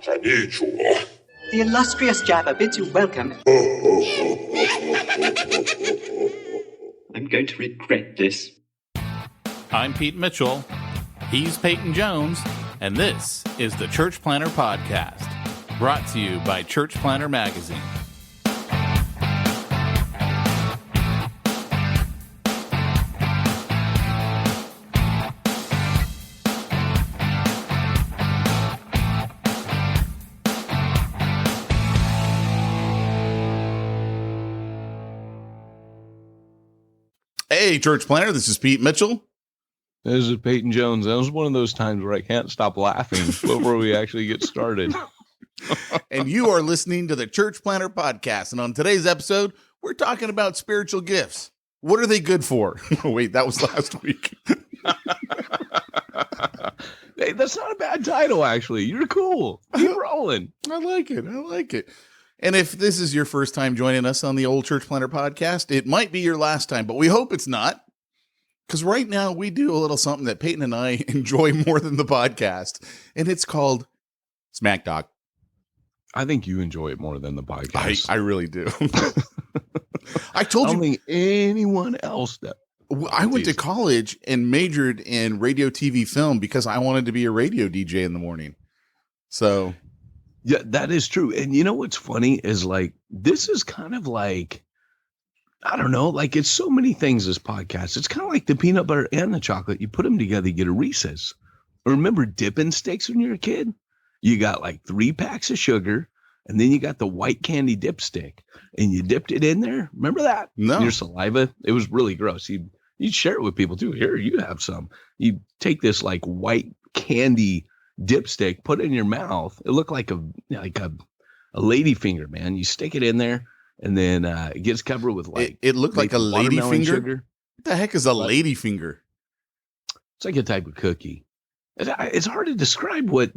The illustrious Jabba bids you welcome. I'm going to regret this. I'm Pete Mitchell. He's Peyton Jones. And this is the Church Planter Podcast, brought to you by Church Planter Magazine. Hey, Church Planter, this is Pete Mitchell. This is Peyton Jones. That was one of those times where I can't stop laughing before we actually get started. And you are listening to the Church Planter Podcast. And on today's episode, we're talking about spiritual gifts. What are they good for? Oh, wait, that was last week. Hey, that's not a bad title, actually. You're cool. Keep rolling. I like it. And if this is your first time joining us on the Old Church Planter Podcast, it might be your last time, but we hope it's not. Because right now we do a little something that Peyton and I enjoy more than the podcast, and it's called Smack Talk. I think you enjoy it more than the podcast. I really do. I told you. I don't think anyone else that. I went to college and majored in radio, TV, film because I wanted to be a radio DJ in the morning. So. Yeah, that is true. And you know what's funny is like, this is kind of like, I don't know, like it's so many things, this podcast. It's kind of like the peanut butter and the chocolate. You put them together, you get a Reese's. Remember dipping sticks when you were a kid? You got like 3 packs of sugar, and then you got the white candy dipstick, and you dipped it in there. Remember that? No. Your saliva. It was really gross. You'd share it with people too. Here, you have some. You take this like white candy dipstick, put it in your mouth. It looked like a lady finger, man. You stick it in there, and then it gets covered with like it looked like a lady finger. Sugar. What the heck is a lady finger? It's like a type of cookie. It's hard to describe what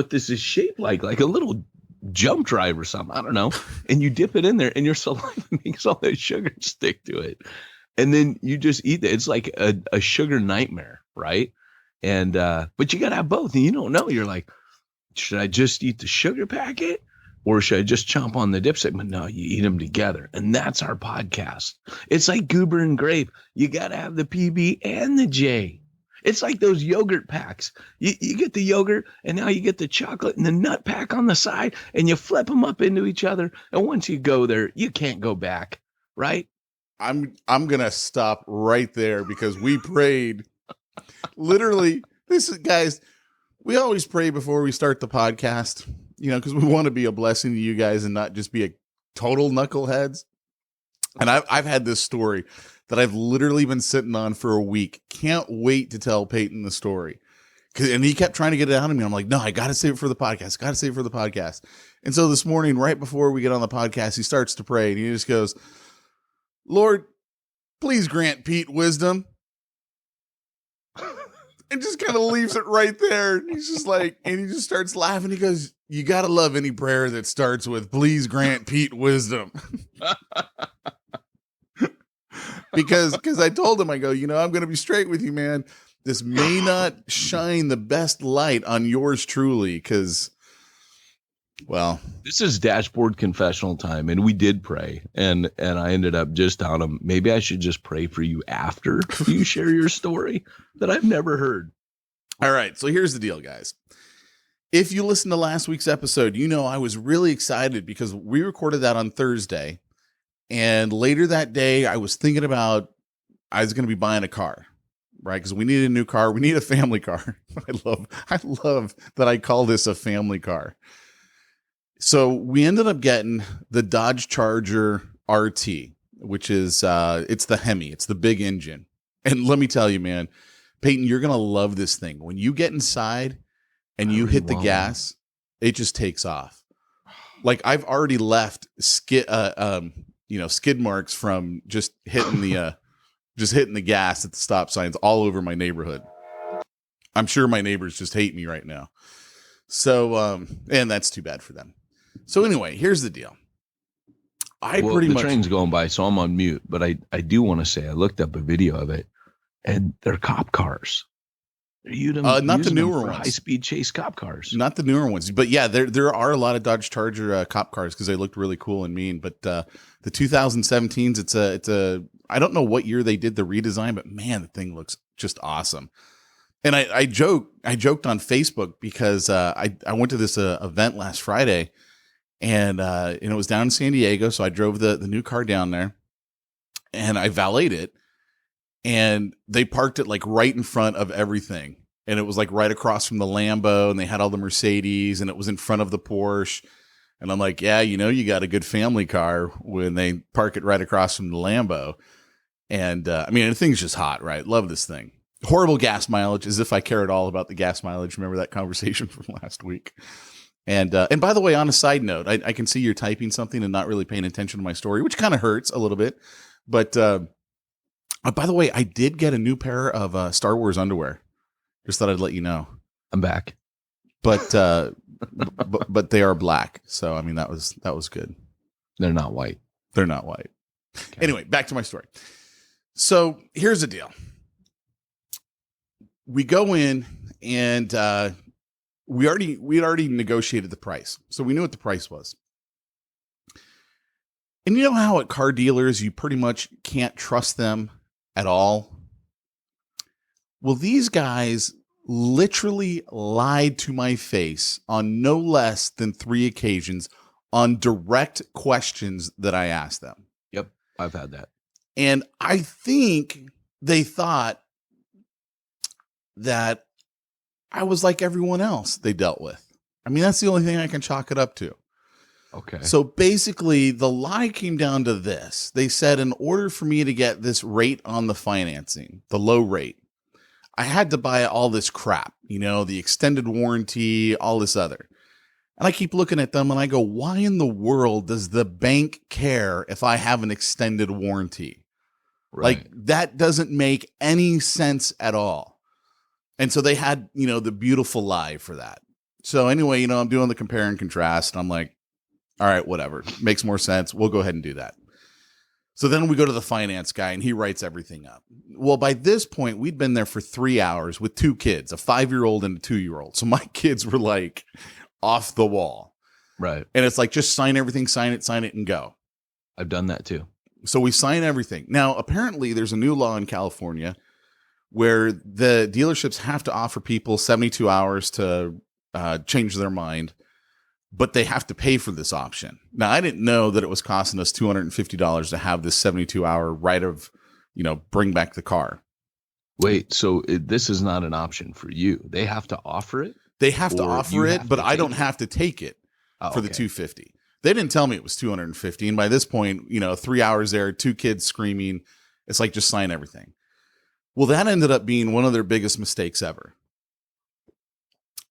this is shaped like a little jump drive or something. I don't know. And you dip it in there, and your saliva makes all that sugar stick to it, and then you just eat it. It's like a sugar nightmare, right? And but you gotta have both, and you don't know. You're like, should I just eat the sugar packet, or should I just chomp on the dipstick? But no, you eat them together, and that's our podcast. It's like Goober and Grape. You gotta have the PB and the J. It's like those yogurt packs. You get the yogurt, and now you get the chocolate and the nut pack on the side, and you flip them up into each other. And once you go there, you can't go back, right? I'm gonna stop right there because we prayed. Literally, this is, guys, we always pray before we start the podcast, because we want to be a blessing to you guys and not just be a total knuckleheads. And I've had this story that I've literally been sitting on for a week. Can't wait to tell Peyton the story. And he kept trying to get it out of me. I'm like, no, I got to save it for the podcast. And so this morning, right before we get on the podcast, he starts to pray and he just goes, Lord, please grant Pete wisdom. And just kind of leaves it right there. And he's just like, and he just starts laughing. He goes, you got to love any prayer that starts with, please grant Pete wisdom. because I told him, I go, I'm going to be straight with you, man. This may not shine the best light on yours truly. Because, well, this is dashboard confessional time. And we did pray. And I ended up just on him. Maybe I should just pray for you after you share your story that I've never heard. All right. So here's the deal, guys. If you listened to last week's episode, I was really excited because we recorded that on Thursday. And later that day, I was thinking about I was going to be buying a car, right? Because we need a new car. We need a family car. I love that I call this a family car. So we ended up getting the Dodge Charger RT, which is, it's the Hemi. It's the big engine. And let me tell you, man, Peyton, you're going to love this thing. When you get inside and you hit the gas, it just takes off. Like I've already left skid marks from just hitting the gas at the stop signs all over my neighborhood. I'm sure my neighbors just hate me right now. So, and that's too bad for them. So anyway, here's the deal. The train's going by, so I'm on mute, but I do want to say I looked up a video of it, and they're cop cars. Not the newer for ones. high-speed chase cop cars. Not the newer ones, but yeah, there are a lot of Dodge Charger cop cars because they looked really cool and mean. But the 2017s, it's a I don't know what year they did the redesign, but man, the thing looks just awesome. And I joked on Facebook because I went to this event last Friday, and it was down in San Diego, so I drove the new car down there, and I valeted it. And they parked it like right in front of everything. And it was like right across from the Lambo, and they had all the Mercedes, and it was in front of the Porsche. And I'm like, yeah, you got a good family car when they park it right across from the Lambo. And I mean, the thing's just hot, right? Love this thing. Horrible gas mileage, as if I care at all about the gas mileage. Remember that conversation from last week? And by the way, on a side note, I can see you're typing something and not really paying attention to my story, which kind of hurts a little bit. But by the way, I did get a new pair of Star Wars underwear. Just thought I'd let you know. I'm back. But but they are black. So I mean that was good. They're not white. They're not white. Okay. Anyway, back to my story. So here's the deal. We go in and we already negotiated the price. So we knew what the price was. And you know how at car dealers you pretty much can't trust them at all? Well, these guys literally lied to my face on no less than 3 occasions on direct questions that I asked them. Yep, I've had that. And I think they thought that I was like everyone else they dealt with. I mean, that's the only thing I can chalk it up to. Okay. So basically, the lie came down to this. They said in order for me to get this rate on the financing, the low rate, I had to buy all this crap, the extended warranty, all this other. And I keep looking at them and I go, why in the world does the bank care if I have an extended warranty? Right. Like that doesn't make any sense at all. And so they had, the beautiful lie for that. So anyway, I'm doing the compare and contrast and I'm like, all right, whatever. Makes more sense. We'll go ahead and do that. So then we go to the finance guy and he writes everything up. Well, by this point, we'd been there for 3 hours with 2 kids, a 5-year-old and a 2-year-old. So my kids were like off the wall. Right. And it's like, just sign everything, sign it, and go. I've done that too. So we sign everything. Now, apparently there's a new law in California where the dealerships have to offer people 72 hours to change their mind, but they have to pay for this option. Now, I didn't know that it was costing us $250 to have this 72-hour right of, bring back the car. Wait, so this is not an option for you. They have to offer it? They have to offer it, but I don't have to take it for the okay. $250. They didn't tell me it was $250. And by this point, 3 hours there, 2 kids screaming. It's like, just sign everything. Well, that ended up being one of their biggest mistakes ever.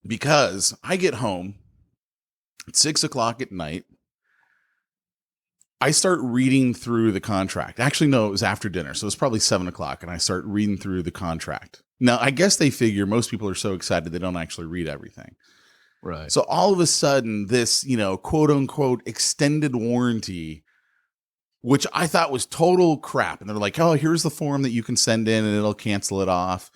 Because I get home at 6 o'clock at night. I start reading through the contract. Actually, no, it was after dinner. So it's probably 7 o'clock. And I start reading through the contract. Now, I guess they figure most people are so excited they don't actually read everything. Right. So all of a sudden, this, quote unquote, extended warranty, which I thought was total crap. And they're like, oh, here's the form that you can send in and it'll cancel it off.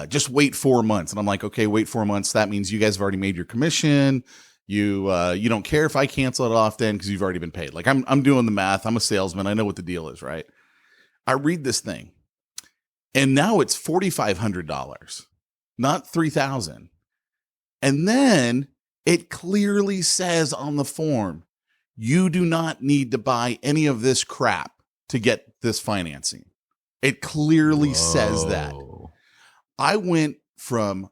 Just wait 4 months. And I'm like, okay, wait 4 months. That means you guys have already made your commission. You don't care if I cancel it off then because you've already been paid. Like I'm doing the math. I'm a salesman. I know what the deal is, right? I read this thing and now it's $4,500, not $3,000. And then it clearly says on the form, you do not need to buy any of this crap to get this financing. It clearly says that. I went from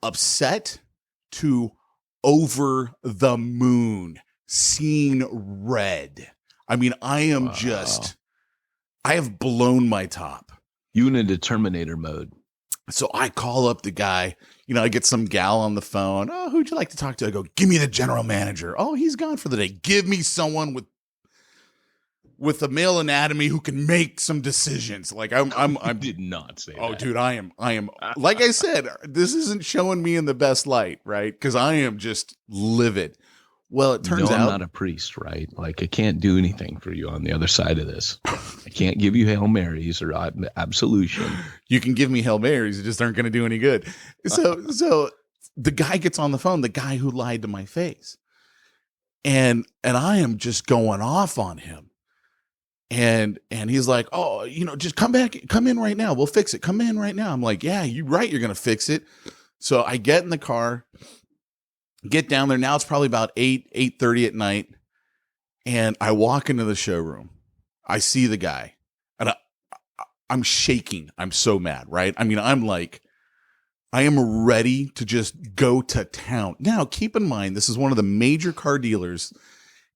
upset to over the moon, seeing red. I mean, I am I have blown my top. You went into Terminator mode. So I call up the guy, I get some gal on the phone. Oh, who'd you like to talk to? I go, give me the general manager. Oh, he's gone for the day. Give me someone with a male anatomy who can make some decisions. Like I did not say oh, that. dude, I am, like I said, this isn't showing me in the best light, right? Because I am just livid. Well, it turns I'm out not a priest, right? Like I can't do anything for you on the other side of this. I can't give you Hail Marys or absolution. you can give me Hail Marys, it just aren't going to do any good. So the guy gets on the phone, the guy who lied to my face. And I am just going off on him. And he's like, oh, just come in right now. We'll fix it. Come in right now. I'm like, yeah, you're right. You're going to fix it. So I get in the car, get down there. Now it's probably about 8:30 at night. And I walk into the showroom. I see the guy and I'm shaking. I'm so mad, right? I mean, I am ready to just go to town. Now, keep in mind, this is one of the major car dealers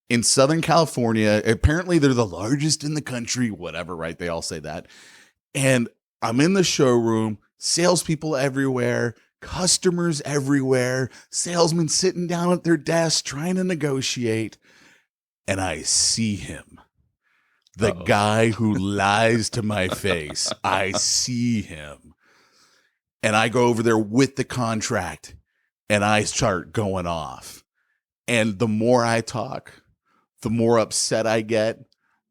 in Southern California. Apparently, they're the largest in the country, whatever, right? They all say that. And I'm in the showroom, salespeople everywhere, customers everywhere, salesmen sitting down at their desk trying to negotiate. And I see him, the guy who lies to my face. I see him. And I go over there with the contract and I start going off. And the more I talk, the more upset I get,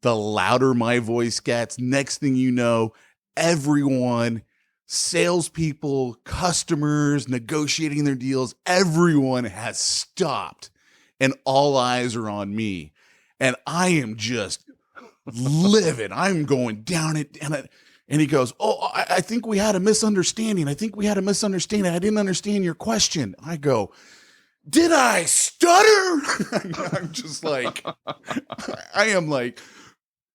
the louder my voice gets. Next thing you know, everyone, salespeople, customers, negotiating their deals, everyone has stopped and all eyes are on me. And I am just livid. I'm going down it. And he goes, oh, I think we had a misunderstanding. I didn't understand your question. I go, did I stutter? I'm just like, I am like,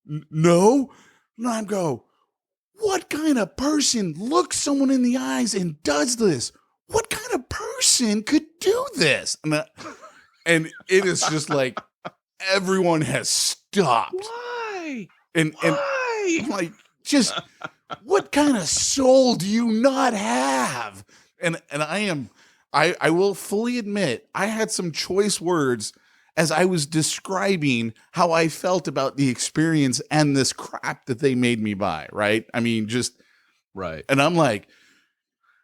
no. And I go, what kind of person looks someone in the eyes and does this? What kind of person could do this? And it is just like, everyone has stopped. Why? And I'm like, just what kind of soul do you not have? And I will fully admit I had some choice words as I was describing how I felt about the experience and this crap that they made me buy, right? I mean, just right. And I'm like,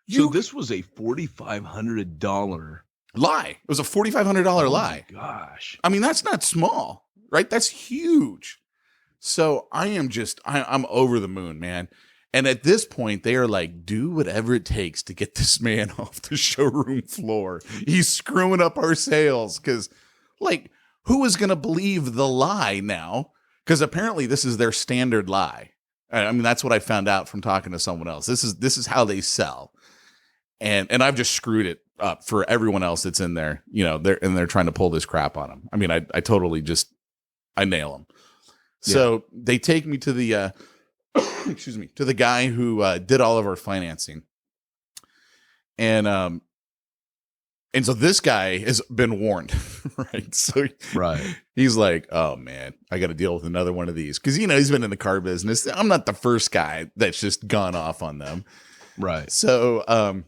so this was a $4,500 lie. It was a $4,500 lie. Oh my gosh. I mean, that's not small, right? That's huge. So I'm over the moon, man. And at this point, they are like, do whatever it takes to get this man off the showroom floor. He's screwing up our sales. Because, like, who is going to believe the lie now? Because apparently this is their standard lie. I mean, that's what I found out from talking to someone else. This is how they sell. And I've just screwed it up for everyone else that's in there. They're trying to pull this crap on them. I mean, I totally just, I nail them. Yeah. So they take me to the, to the guy who did all of our financing. And so this guy has been warned, right? So he's like, oh man, I got to deal with another one of these. Cause he's been in the car business. I'm not the first guy that's just gone off on them. Right. So, and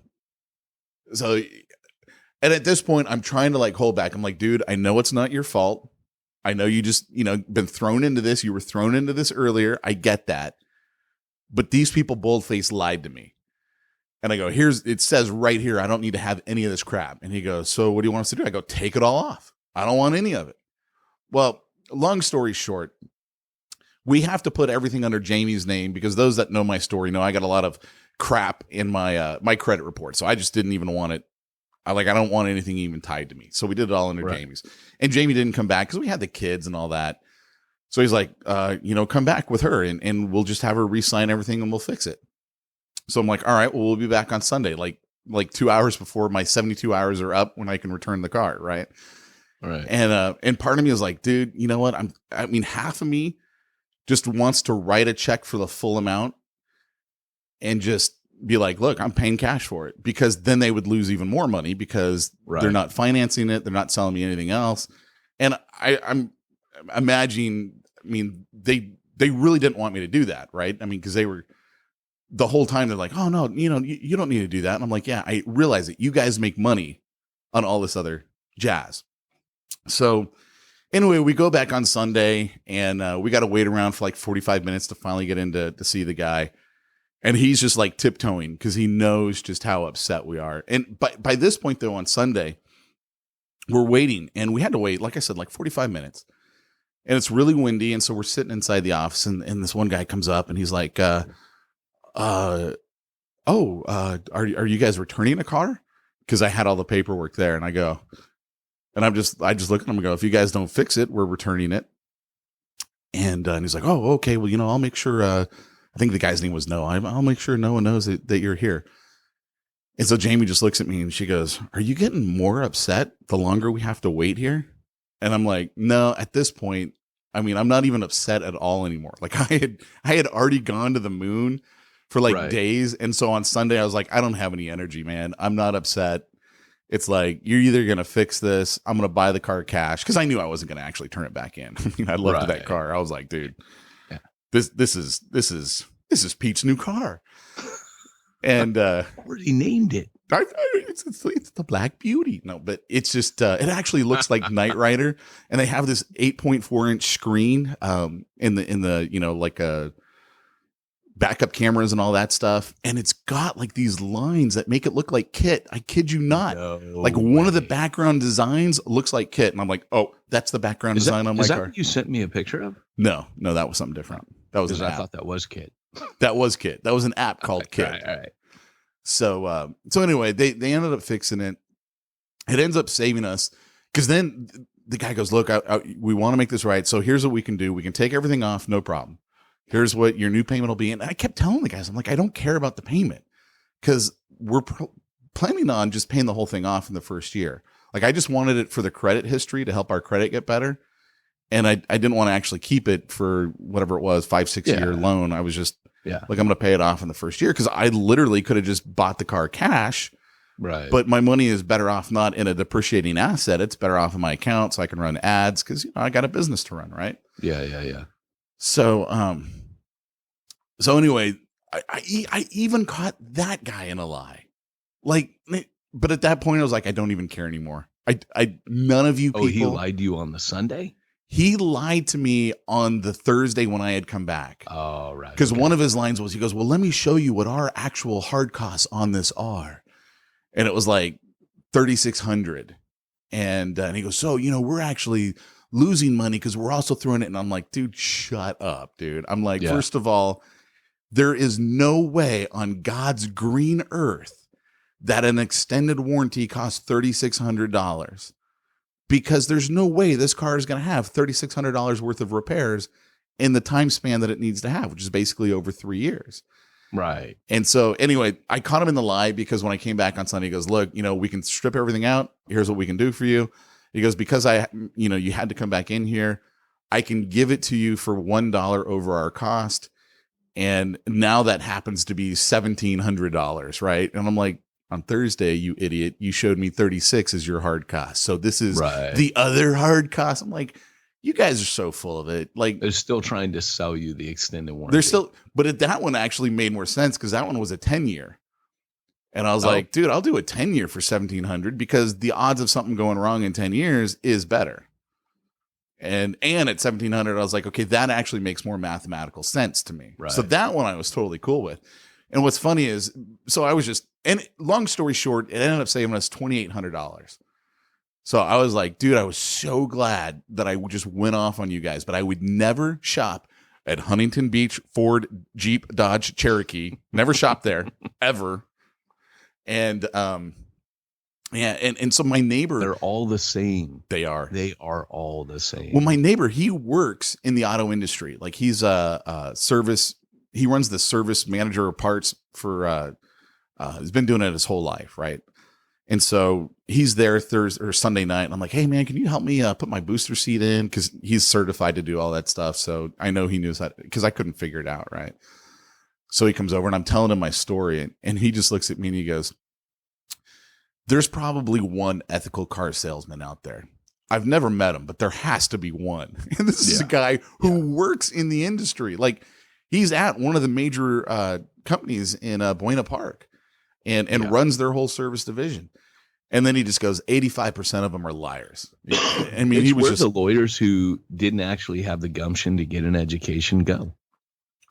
at this point I'm trying to like hold back. I'm like, dude, I know it's not your fault. I know you just, been thrown into this. You were thrown into this earlier. I get that. But these people boldface lied to me. And I go, it says right here, I don't need to have any of this crap. And he goes, so what do you want us to do? I go, take it all off. I don't want any of it. Well, long story short, we have to put everything under Jamie's name because those that know my story know I got a lot of crap in my my credit report. So I just didn't even want it. I don't want anything even tied to me. So we did it all under Jamie's. And Jamie didn't come back because we had the kids and all that. So he's like, come back with her and we'll just have her re-sign everything and we'll fix it. So I'm like, all right, well, we'll be back on Sunday, like 2 hours before my 72 hours are up when I can return the car. Right. Right. And part of me is like, dude, you know what? Half of me just wants to write a check for the full amount and just be like, look, I'm paying cash for it, because then they would lose even more money because they're not financing it. They're not selling me anything else. And I'm imagining, they really didn't want me to do that. Right. Because they were the whole time they're like, oh no, you don't need to do that. And I'm like, yeah, I realize it. You guys make money on all this other jazz. So anyway, we go back on Sunday and we got to wait around for like 45 minutes to finally get in to see the guy. And he's just like tiptoeing because he knows just how upset we are. And by this point, though, on Sunday, we're waiting, and we had to wait, like I said, like 45 minutes. And it's really windy, and so we're sitting inside the office, and this one guy comes up, and he's like, are you guys returning a car? Because I had all the paperwork there, and I go, and I just look at him and go, if you guys don't fix it, we're returning it. And he's like, oh, okay, well, I'll make sure. I think the guy's name was Noah. I'll make sure no one knows that you're here. And so Jamie just looks at me and she goes, are you getting more upset the longer we have to wait here? And I'm like, no, at this point, I mean, I'm not even upset at all anymore. Like I had already gone to the moon for like days. And so on Sunday, I was like, I don't have any energy, man. I'm not upset. It's like, you're either going to fix this. I'm going to buy the car cash. Cause I knew I wasn't going to actually turn it back in. I mean, I loved that car. I was like, dude, this is Pete's new car. And, already named it. It's the Black Beauty. No, but it's just it actually looks like Knight Rider, and they have this 8.4-inch screen in the like backup cameras and all that stuff, and it's got like these lines that make it look like Kit. I kid you not. One of the background designs looks like Kit, and I'm like, oh, that's the background design on my car. Is that what you sent me a picture of? No, that was something different. That was an app. I thought that was Kit. That was Kit. That was an app called Kit. All right. So anyway, they ended up fixing it. It ends up saving us because then the guy goes, look, we want to make this right. So here's what we can do. We can take everything off. No problem. Here's what your new payment will be. And I kept telling the guys, I'm like, I don't care about the payment because we're planning on just paying the whole thing off in the first year. Like I just wanted it for the credit history to help our credit get better. And I didn't want to actually keep it for whatever it was, 5-6 year loan. I was just like, I'm going to pay it off in the first year because I literally could have just bought the car cash. Right. But my money is better off not in a depreciating asset. It's better off in my account so I can run ads because I got a business to run, right? Yeah. So anyway, I even caught that guy in a lie. Like, but at that point I was like, I don't even care anymore. None of you people. Oh, he lied to you on the Sunday? He lied to me on the Thursday when I had come back. Oh, right. Because one of his lines was, he goes, well, let me show you what our actual hard costs on this are. And it was like $3,600. And he goes, so, we're actually losing money because we're also throwing it. And I'm like, dude, shut up, dude. I'm like, first of all, there is no way on God's green earth that an extended warranty costs $3,600. Because there's no way this car is going to have $3,600 worth of repairs in the time span that it needs to have, which is basically over 3 years. Right. And so anyway, I caught him in the lie because when I came back on Sunday, he goes, look, we can strip everything out. Here's what we can do for you. He goes, because you had to come back in here, I can give it to you for $1 over our cost. And now that happens to be $1,700. Right. And I'm like, on Thursday, you idiot, you showed me 36 as your hard cost. So this is the other hard cost. I'm like, you guys are so full of it. Like they're still trying to sell you the extended warranty. But that one actually made more sense because that one was a 10-year. And I was like, dude, I'll do a 10-year for $1,700 because the odds of something going wrong in 10 years is better. And at $1,700, I was like, okay, that actually makes more mathematical sense to me. Right. So that one I was totally cool with. And what's funny is, so I was just, and long story short, it ended up saving us $2,800. So I was like, dude, I was so glad that I just went off on you guys, but I would never shop at Huntington Beach, Ford, Jeep, Dodge, Cherokee. Never shop there ever. And, and so my neighbor, they're all the same. They are all the same. Well, my neighbor, he works in the auto industry. Like he's a service. He runs the service manager of parts for, he's been doing it his whole life. Right. And so he's there Thursday or Sunday night. And I'm like, hey man, can you help me put my booster seat in? Cause he's certified to do all that stuff. So I know he knew that because I couldn't figure it out. Right. So he comes over and I'm telling him my story and he just looks at me and he goes, there's probably one ethical car salesman out there. I've never met him, but there has to be one. And this is a guy who works in the industry. Like, he's at one of the major companies in Buena Park and runs their whole service division. And then he just goes, 85% of them are liars. I mean, he was just the lawyers who didn't actually have the gumption to get an education go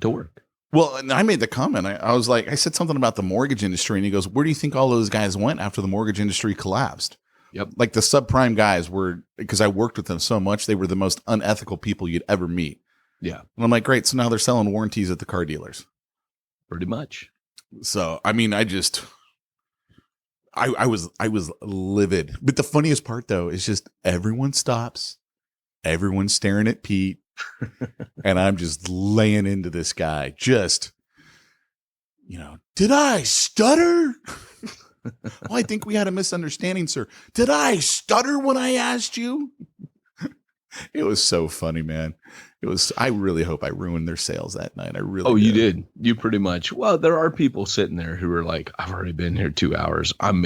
to work. Well, and I made the comment. I was like, I said something about the mortgage industry, and he goes, where do you think all those guys went after the mortgage industry collapsed? Yep. Like the subprime guys were, because I worked with them so much, they were the most unethical people you'd ever meet. Yeah. And I'm like, great. So now they're selling warranties at the car dealers. Pretty much. So, I mean, I was livid. But the funniest part though, is just everyone stops. Everyone's staring at Pete. And I'm just laying into this guy. Just, did I stutter? Well, I think we had a misunderstanding, sir. Did I stutter when I asked you? It was so funny, man. I really hope I ruined their sales that night. I really you did. You pretty much. Well, there are people sitting there who are like, I've already been here 2 hours. I'm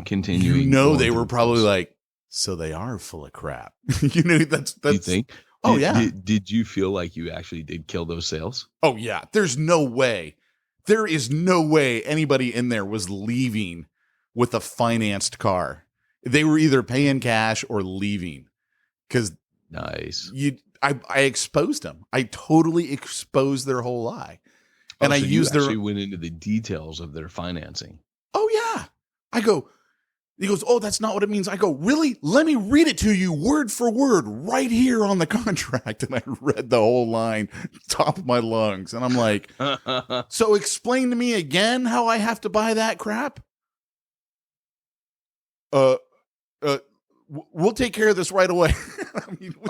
continuing. They were probably like, so they are full of crap. That's you think? Oh, yeah. Did you feel like you actually did kill those sales? Oh, yeah. There's no way. There is no way anybody in there was leaving with a financed car. They were either paying cash or leaving. Because nice. I exposed them. I totally exposed their whole lie. And so I used you actually went into the details of their financing. Oh, yeah. He goes, oh, that's not what it means. I go, really? Let me read it to you word for word right here on the contract. And I read the whole line, top of my lungs. And I'm like, so explain to me again how I have to buy that crap? We'll take care of this right away.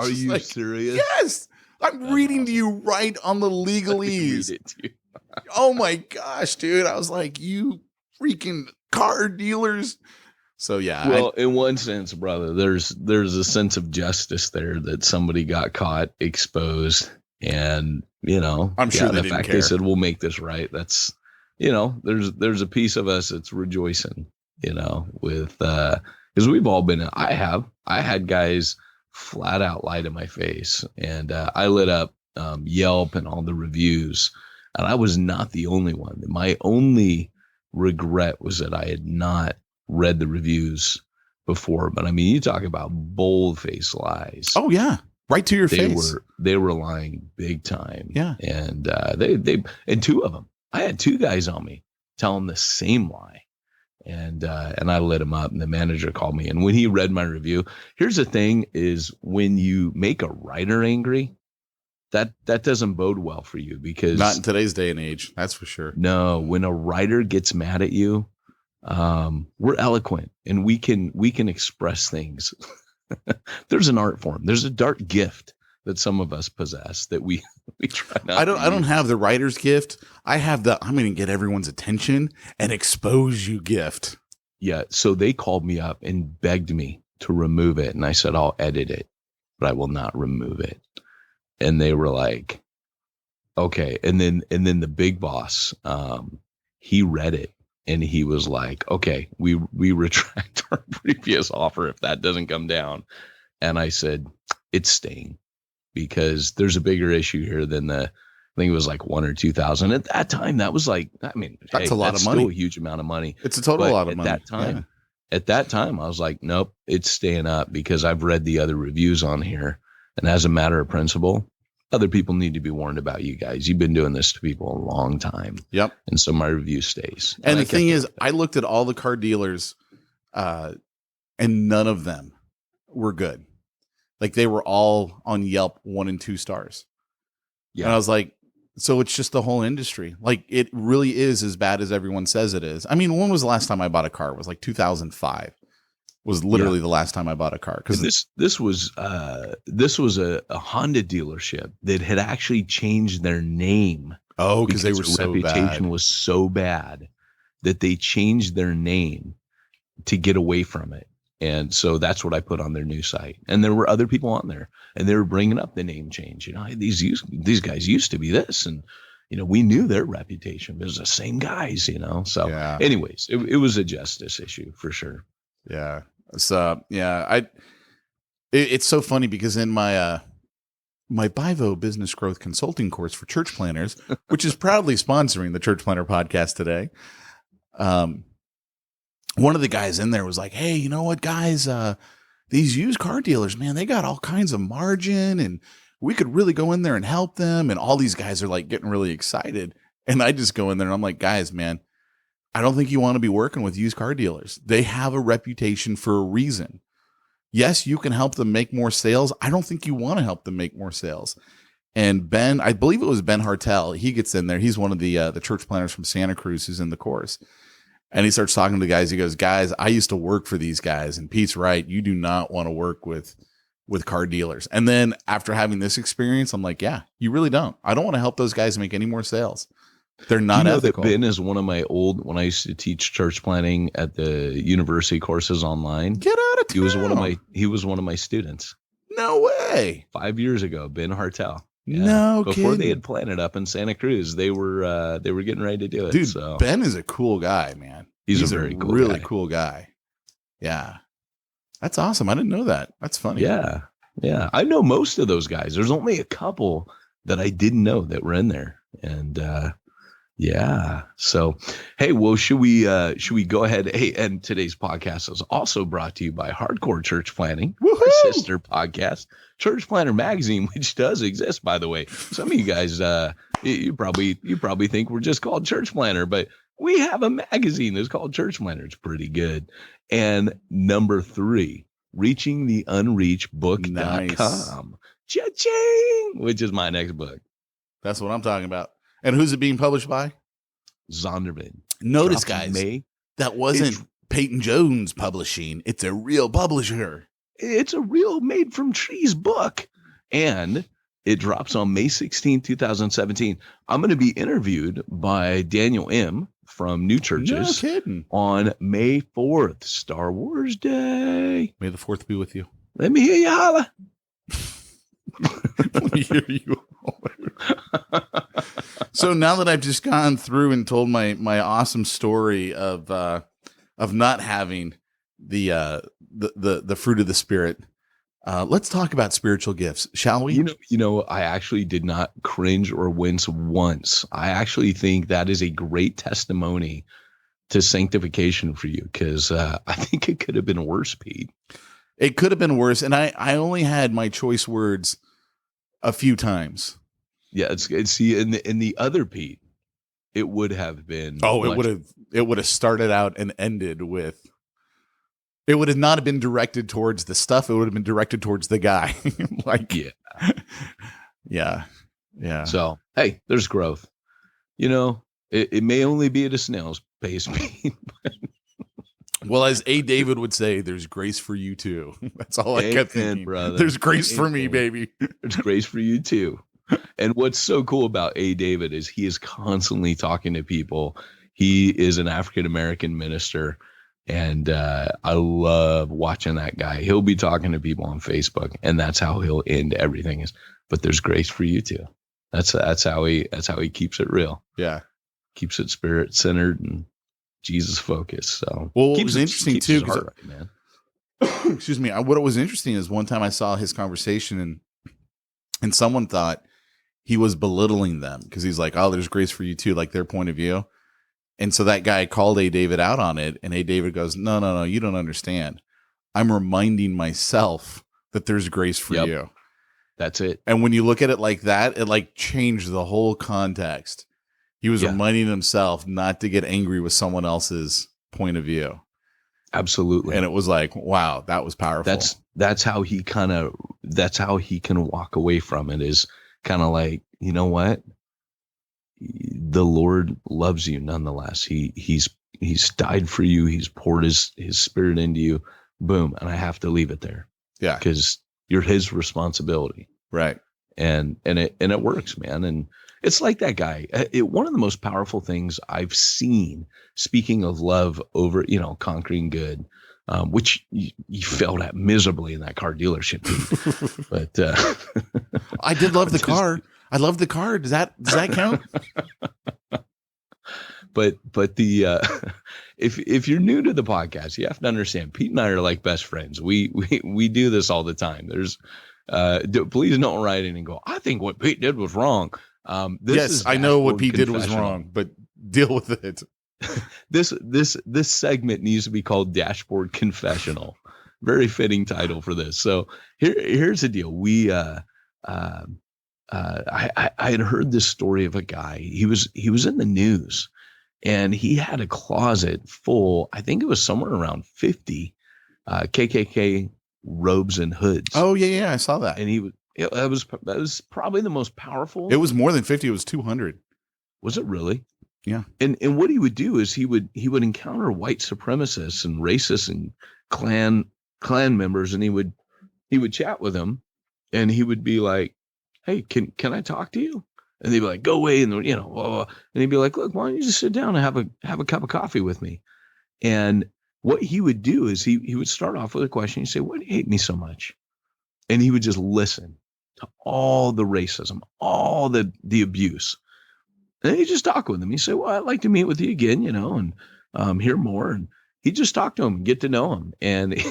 Are you serious? Yes. I'm reading to you right on the legalese. Read it to you. Oh my gosh, dude. I was like, you freaking car dealers. So yeah. Well, in one sense, brother, there's a sense of justice there that somebody got caught, exposed, and I'm sure the fact they said we'll make this right. That's there's a piece of us that's rejoicing, with because we've all been. I had guys flat out lie to my face, and I lit up Yelp and all the reviews, and I was not the only one. My only regret was that I had not read the reviews before. But I mean, you talk about bold-faced lies. Oh yeah, right to your face. They were lying big time. Yeah, and they and two of them. I had two guys on me telling the same lie. And I lit him up, and the manager called me. And when he read my review, here's the thing: is when you make a writer angry, that doesn't bode well for you, because not in today's day and age. That's for sure. No, when a writer gets mad at you, we're eloquent and we can express things. There's an art form. There's a dark gift that some of us possess that we try not. I don't have the writer's gift. I have the I'm going to get everyone's attention and expose you gift. Yeah. So they called me up and begged me to remove it, and I said I'll edit it, but I will not remove it. And they were like, okay. And then the big boss, he read it. And he was like, okay, we retract our previous offer if that doesn't come down. And I said, it's staying, because there's a bigger issue here than I think it was like 1,000 or 2,000. At that time, that was like, I mean, that's a lot of money. Still a huge amount of money. It's a total lot of money. At that time, I was like, nope, it's staying up, because I've read the other reviews on here. And as a matter of principle, other people need to be warned about you guys. You've been doing this to people a long time. Yep. And so my review stays. And the thing is, I looked at all the car dealers, and none of them were good. Like, they were all on Yelp 1 and 2 stars. Yeah. And I was like, so it's just the whole industry. Like, it really is as bad as everyone says it is. I mean, when was the last time I bought a car? It was like 2005. Was literally the last time I bought a car, because this was a Honda dealership that had actually changed their name. Oh, because they were so bad. Their reputation was so bad that they changed their name to get away from it. And so that's what I put on their new site. And there were other people on there, and they were bringing up the name change. These guys used to be this, and we knew their reputation. It was the same guys, So, anyways, it was a justice issue for sure. Yeah. So it's so funny, because in my my Bivo Business Growth Consulting course for church planners, which is proudly sponsoring the Church Planner podcast today, one of the guys in there was like, hey, you know what, guys, these used car dealers, man, they got all kinds of margin, and we could really go in there and help them. And all these guys are like getting really excited. And I just go in there and I'm like, guys, man, I don't think you want to be working with used car dealers. They have a reputation for a reason. Yes, you can help them make more sales. I don't think you want to help them make more sales. And Ben, I believe it was Ben Hartel. He gets in there. He's one of the church planners from Santa Cruz who's in the course. And he starts talking to the guys. He goes, guys, I used to work for these guys. And Pete's right. You do not want to work with car dealers. And then after having this experience, I'm like, yeah, you really don't. I don't want to help those guys make any more sales. They're not ethical. That Ben is one of my when I used to teach church planning at the university courses online. Get out of town. He was one of my students. No way. 5 years ago, Ben Hartel. Yeah. No, before kidding. They had planted up in Santa Cruz, they were getting ready to do it. Dude, so. Ben is a cool guy, man. He's a very cool really guy. Cool guy. Yeah, that's awesome. I didn't know that. That's funny. Yeah. I know most of those guys. There's only a couple that I didn't know that were in there, and yeah. So, hey, well, should we go ahead? Hey, and today's podcast is also brought to you by Hardcore Church Planning, our sister podcast, Church Planner Magazine, which does exist, by the way. Some of you guys, you probably think we're just called Church Planner, but we have a magazine that's called Church Planner. It's pretty good. And number 3, reachingtheunreachbook.com. Nice. Cha-ching, which is my next book. That's what I'm talking about. And who's it being published by? Zondervan. Notice, guys, that wasn't Peyton Jones Publishing. It's a real publisher. It's a real made from trees book. And it drops on May 16, 2017. I'm going to be interviewed by Daniel M. from New Churches on May 4th, Star Wars Day. May the 4th be with you. Let me hear you holla. Let me hear you. So now that I've just gone through and told my awesome story of not having the fruit of the Spirit, let's talk about spiritual gifts, shall we? You know, I actually did not cringe or wince once. I actually think that is a great testimony to sanctification for you, because I think it could have been worse, Pete. It could have been worse, and I only had my choice words a few times. Yeah, it's see in the other Pete, it would have been. Oh, it would have started out and ended with. It would have not have been directed towards the stuff. It would have been directed towards the guy. Yeah. So hey, there's growth. You know, it may only be at a snail's pace, Pete. Well, as A. David would say, there's grace for you too. That's all I kept thinking. Brother. There's grace for me, baby. There's grace for you too. And what's so cool about A. David is he is constantly talking to people. He is an African-American minister, and I love watching that guy. He'll be talking to people on Facebook, and that's how he'll end everything is, but there's grace for you too. That's how he keeps it real. Yeah. Keeps it spirit centered and Jesus focused. So well, what was interesting too, right, man. Excuse me. What was interesting is one time I saw his conversation and someone thought he was belittling them because he's like, oh, there's grace for you too, like their point of view. And so that guy called A. David out on it, and A. David goes, no, you don't understand. I'm reminding myself that there's grace for you. That's it. And when you look at it like that, it like changed the whole context. He was reminding himself not to get angry with someone else's point of view. Absolutely. And it was like, wow, that was powerful. That's how he can walk away from it, is kind of like, you know what? The Lord loves you nonetheless. He's died for you. He's poured his spirit into you. Boom. And I have to leave it there. Yeah. Because you're his responsibility. Right. And it works, man. And it's like that guy. One of the most powerful things I've seen, speaking of love over, conquering good, which you failed at miserably in that car dealership. But I did love the car. I love the car. Does that count? But the if you're new to the podcast, you have to understand Pete and I are like best friends. We do this all the time. There's please don't write in and go, I think what Pete did was wrong. Yes, I know what Pete did was wrong, but deal with it. This segment needs to be called Dashboard Confessional. Very fitting title for this. So here's the deal. I had heard this story of a guy. He was in the news, And he had a closet full, I think it was somewhere around 50 KKK robes and hoods. Oh, yeah, I saw that. And that was probably the most powerful. It was more than 50. It was 200. Was it really? Yeah. And what he would do is he would encounter white supremacists and racists and clan members, and he would chat with them, and he would be like, "Hey, can I talk to you?" And they'd be like, "Go away," and and he'd be like, "Look, why don't you just sit down and have a cup of coffee with me?" And what he would do is he would start off with a question. He'd say, "Why do you hate me so much?" And he would just listen to all the racism, all the abuse. And he'd just talk with him. He'd say, "Well, I'd like to meet with you again, and hear more." And he'd just talk to him and get to know him. And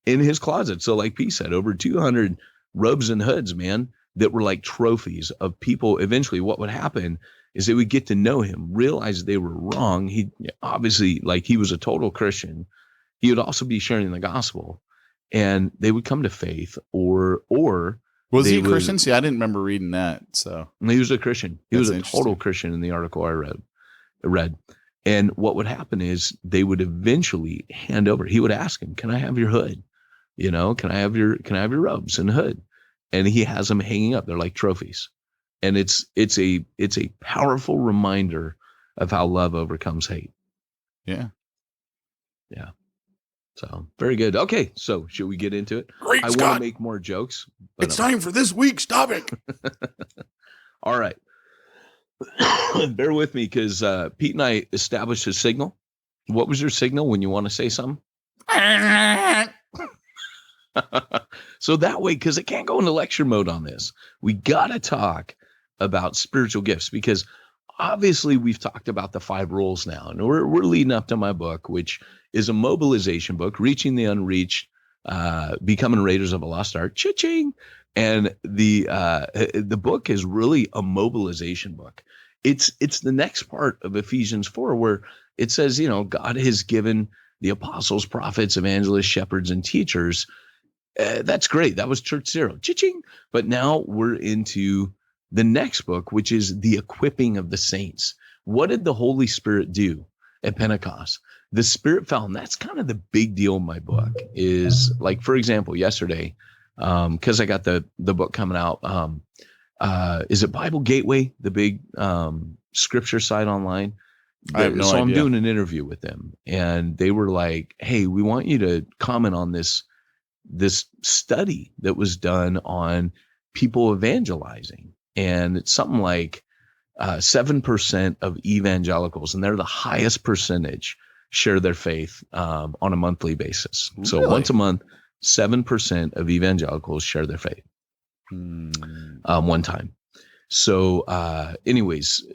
in his closet, so like P said, over 200 robes and hoods, man, that were like trophies of people. Eventually, what would happen is they would get to know him, realize they were wrong. He obviously, like, he was a total Christian. He would also be sharing the gospel, and they would come to faith, or was he a Christian? See, I didn't remember reading that. So he was a Christian. He was a total Christian in the article I read. And what would happen is they would eventually hand over. He would ask him, "Can I have your hood? Can I have your robes and hood?" And he has them hanging up. They're like trophies. And it's a powerful reminder of how love overcomes hate. Yeah. Yeah. So very good. Okay. So should we get into it? Great, I want to make more jokes. But it's time for this week's topic. All right. Bear with me, because Pete and I established a signal. What was your signal when you want to say something? So that way, because it can't go into lecture mode on this, we got to talk about spiritual gifts, because obviously we've talked about the 5 rules now, and we're leading up to my book, which is a mobilization book, Reaching the Unreached, Becoming Raiders of a Lost Art, cha-ching. And the book is really a mobilization book. It's the next part of Ephesians 4, where it says, God has given the apostles, prophets, evangelists, shepherds, and teachers. That's great. That was Church Zero. Cha-ching. But now we're into the next book, which is the equipping of the saints. What did the Holy Spirit do at Pentecost? The Spirit fell, and that's kind of the big deal in my book. Is like, for example, yesterday, because I got the book coming out. Is it Bible Gateway, the big scripture site online? I have no idea. I'm doing an interview with them, and they were like, "Hey, we want you to comment on this study that was done on people evangelizing." And it's something like 7% of evangelicals, and they're the highest percentage, share their faith on a monthly basis. Really? So once a month, 7% of evangelicals share their faith one time. So anyways,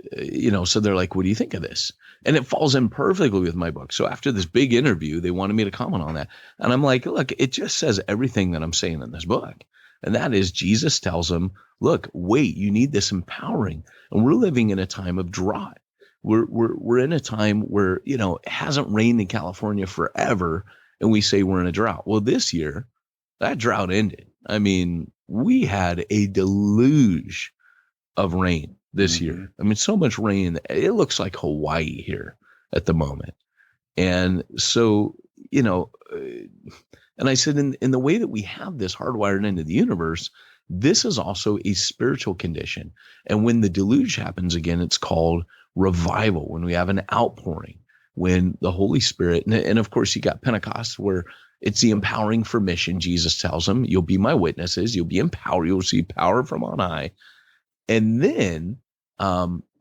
so they're like, "What do you think of this?" And it falls in perfectly with my book. So after this big interview, they wanted me to comment on that. And I'm like, look, it just says everything that I'm saying in this book. And that is, Jesus tells them, look, wait, you need this empowering. And we're living in a time of drought. We're in a time where, it hasn't rained in California forever. And we say we're in a drought. Well, this year, that drought ended. I mean, we had a deluge of rain this year. I mean, so much rain, it looks like Hawaii here at the moment. And so, and I said, in the way that we have this hardwired into the universe, this is also a spiritual condition. And when the deluge happens again, it's called revival, when we have an outpouring, when the Holy Spirit, and of course you got Pentecost, where it's the empowering for mission. Jesus tells them, "You'll be my witnesses. You'll be empowered. You'll receive power from on high." And then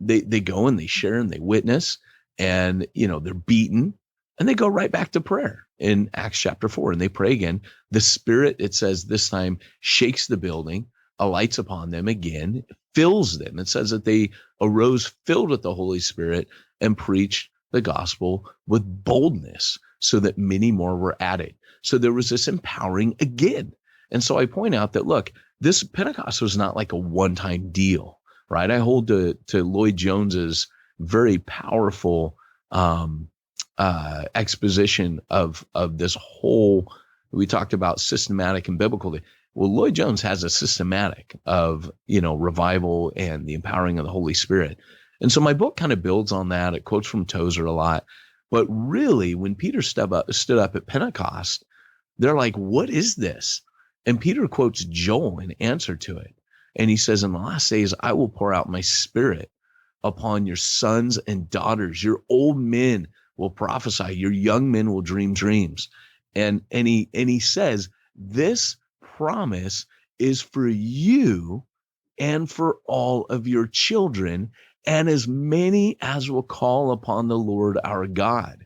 they go and they share and they witness, and they're beaten, and they go right back to prayer in Acts chapter 4, and they pray again. The Spirit, it says this time, shakes the building, alights upon them again, fills them. It says that they arose filled with the Holy Spirit and preached the gospel with boldness, so that many more were added. So there was this empowering again. And so I point out that, look, this Pentecost was not like a one-time deal, right? I hold to Lloyd Jones's very powerful exposition of this whole, we talked about systematic and biblical. Well, Lloyd Jones has a systematic of, revival and the empowering of the Holy Spirit. And so my book kind of builds on that. It quotes from Tozer a lot. But really, when Peter stood up at Pentecost, they're like, what is this? And Peter quotes Joel in answer to it. And he says, in the last days, I will pour out my spirit upon your sons and daughters. Your old men will prophesy. Your young men will dream dreams. And he says, this promise is for you and for all of your children and as many as will call upon the Lord our God.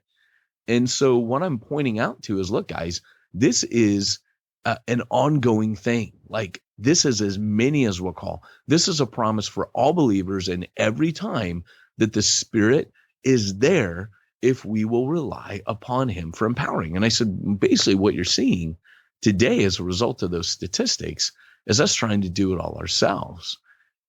And so what I'm pointing out to is, look, guys, this is an ongoing thing. Like, this is as many as will call. This is a promise for all believers, and every time that the Spirit is there, if we will rely upon him for empowering. And I said, basically what you're seeing today as a result of those statistics is us trying to do it all ourselves.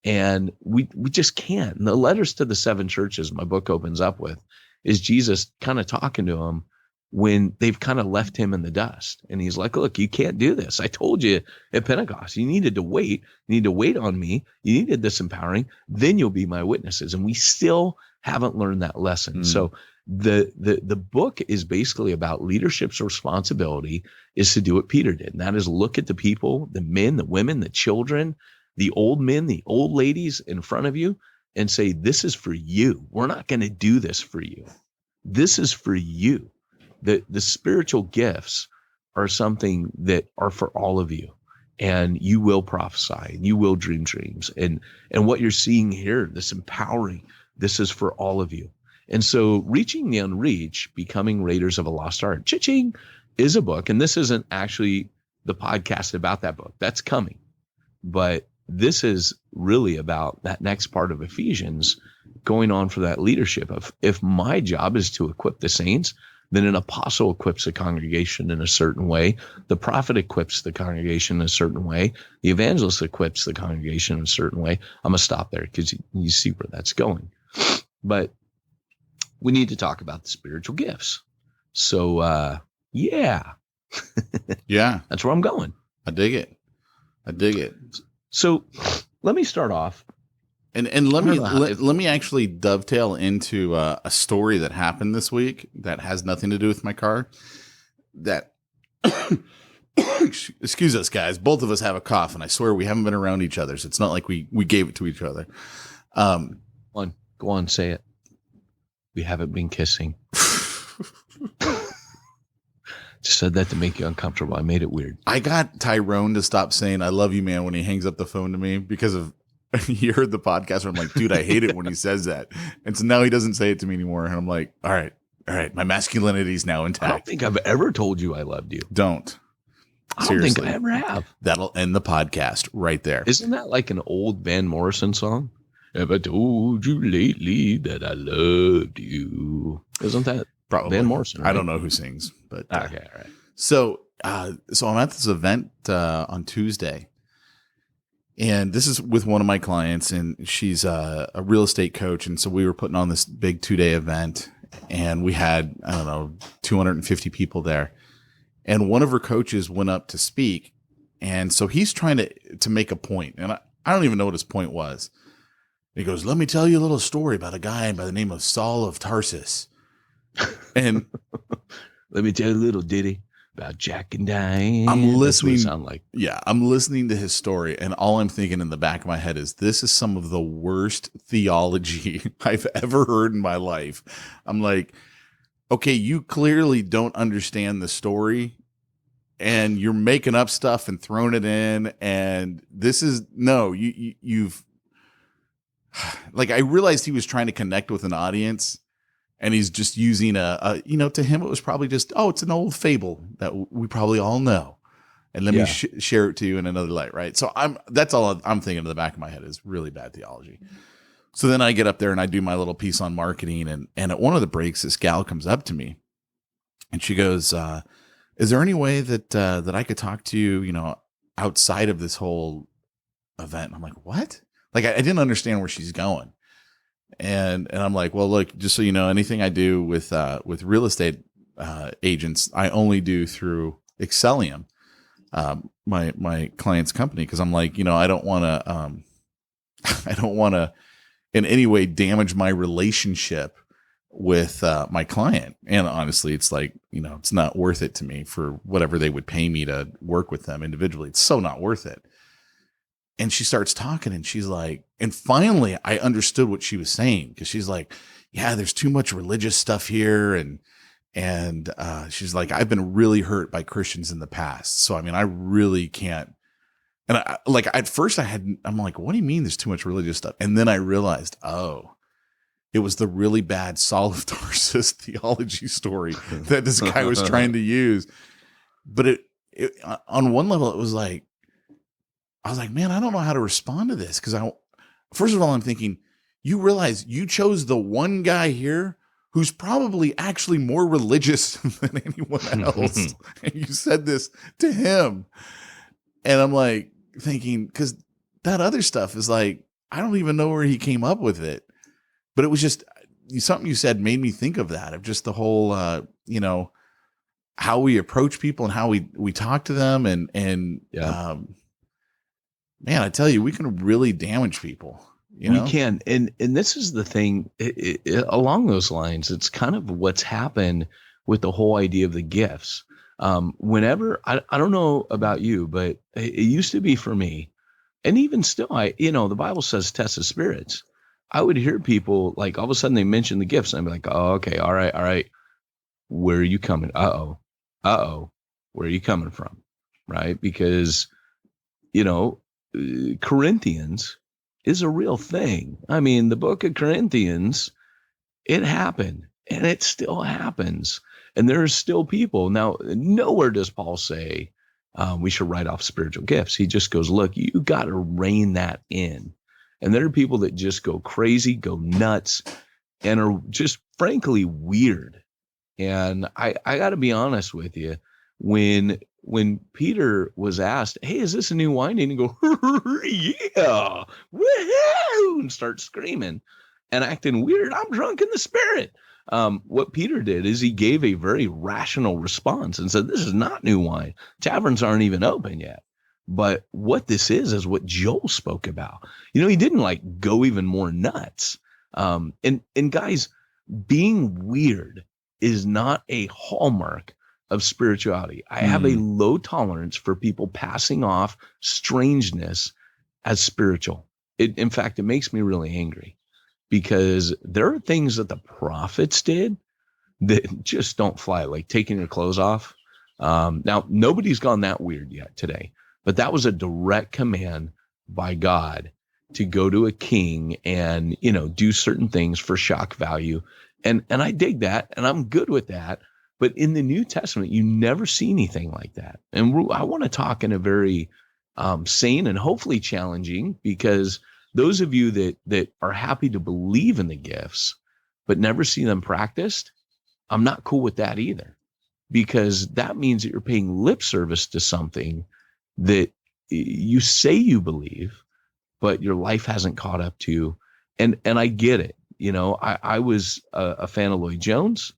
And we just can't. And the letters to the 7 churches my book opens up with is Jesus kind of talking to them when they've kind of left him in the dust. And he's like, look, you can't do this. I told you at Pentecost, you needed to wait. You need to wait on me. You needed this empowering. Then you'll be my witnesses. And we still haven't learned that lesson. So the book is basically about leadership's responsibility is to do what Peter did. And that is look at the people, the men, the women, the children, the old men, the old ladies in front of you and say, this is for you. We're not going to do this for you. This is for you. The spiritual gifts are something that are for all of you, and you will prophesy and you will dream dreams. And what you're seeing here, this empowering, this is for all of you. And so Reaching the Unreached, Becoming Raiders of a Lost Art, cha-ching, is a book. And this isn't actually the podcast about that book. That's coming. But this is really about that next part of Ephesians, going on for that leadership of, if my job is to equip the saints, then an apostle equips the congregation in a certain way. The prophet equips the congregation in a certain way. The evangelist equips the congregation in a certain way. I'm going to stop there because you see where that's going. But we need to talk about the spiritual gifts. So, yeah. Yeah. That's where I'm going. I dig it. So let me start off. And let me actually dovetail into a story that happened this week that has nothing to do with my car. That excuse us, guys. Both of us have a cough, and I swear we haven't been around each other, so it's not like we gave it to each other. Go on, say it. We haven't been kissing. Just said that to make you uncomfortable. I made it weird. I got Tyrone to stop saying "I love you, man" when he hangs up the phone to me because of. He heard the podcast where I'm like, dude, I hate it when he says that. And so now he doesn't say it to me anymore. And I'm like, all right. My masculinity is now intact. I don't think I've ever told you I loved you. Don't. I don't think I ever have. That'll end the podcast right there. Isn't that like an old Van Morrison song? Have I told you lately that I loved you? Isn't that probably Van Morrison? Right? I don't know who sings, but okay, all right. So I'm at this event on Tuesday. And this is with one of my clients, and she's a real estate coach. And so we were putting on this big 2-day event, and we had, 250 people there. And one of her coaches went up to speak. And so he's trying to make a point. And I don't even know what his point was. He goes, let me tell you a little story about a guy by the name of Saul of Tarsus. And let me tell you a little ditty about Jack and Diane. I'm listening. That's what it sound like. Yeah, I'm listening to his story, and all I'm thinking in the back of my head is, this is some of the worst theology I've ever heard in my life. I'm like, okay, you clearly don't understand the story, and you're making up stuff and throwing it in, and this is you've like, I realized he was trying to connect with an audience. And he's just using to him, it was probably just, it's an old fable that we probably all know. And let me share it to you in another light, right? So that's all I'm thinking in the back of my head is really bad theology. So then I get up there and I do my little piece on marketing. And at one of the breaks, this gal comes up to me and she goes, is there any way that I could talk to you, outside of this whole event? And I'm like, what? Like, I didn't understand where she's going. And I'm like, well, look, just so you know, anything I do with real estate agents, I only do through Excellium, my client's company, because I'm like, I don't want to in any way damage my relationship with my client. And honestly, it's like, it's not worth it to me for whatever they would pay me to work with them individually. It's so not worth it. And she starts talking and she's like, and finally I understood what she was saying, because she's like, yeah, there's too much religious stuff here. And she's like, I've been really hurt by Christians in the past. So, I mean, I really can't. And at first I'm like, what do you mean there's too much religious stuff? And then I realized, it was the really bad Saul of Tarsus theology story that this guy was trying to use. But it on one level, it was like, I was like, man, I don't know how to respond to this. Because first of all, I'm thinking, you realize you chose the one guy here who's probably actually more religious than anyone else. And you said this to him. And I'm like thinking, because that other stuff is like, I don't even know where he came up with it. But it was just something you said made me think of that, of just the whole, how we approach people and how we talk to them. Man, I tell you, we can really damage people. We can. And this is the thing along those lines. It's kind of what's happened with the whole idea of the gifts. Whenever, I don't know about you, but it used to be for me, and even still, the Bible says test the spirits. I would hear people like all of a sudden they mention the gifts and I'd be like, oh, okay. All right. Where are you coming? Uh-oh. Where are you coming from? Right. Because, Corinthians is a real thing. I mean, the book of Corinthians, it happened and it still happens. And there's still people. Now, nowhere does Paul say we should write off spiritual gifts. He just goes, look, you got to rein that in. And there are people that just go crazy, go nuts, and are just frankly weird. And I got to be honest with you, when Peter was asked, hey, is this a new wine? And he go, yeah, woohoo, and start screaming and acting weird. I'm drunk in the spirit. What Peter did is he gave a very rational response and said, this is not new wine. Taverns aren't even open yet. But what this is what Joel spoke about. He didn't go even more nuts. And guys, being weird is not a hallmark of spirituality. I have a low tolerance for people passing off strangeness as spiritual. In fact, it makes me really angry, because there are things that the prophets did that just don't fly, like taking your clothes off. Now, nobody's gone that weird yet today. But that was a direct command by God to go to a king and, do certain things for shock value. And I dig that, and I'm good with that. But in the New Testament, you never see anything like that. And I want to talk in a very sane and hopefully challenging, because those of you that are happy to believe in the gifts, but never see them practiced, I'm not cool with that either, because that means that you're paying lip service to something that you say you believe, but your life hasn't caught up to. And I get it. I was a fan of Lloyd Jones.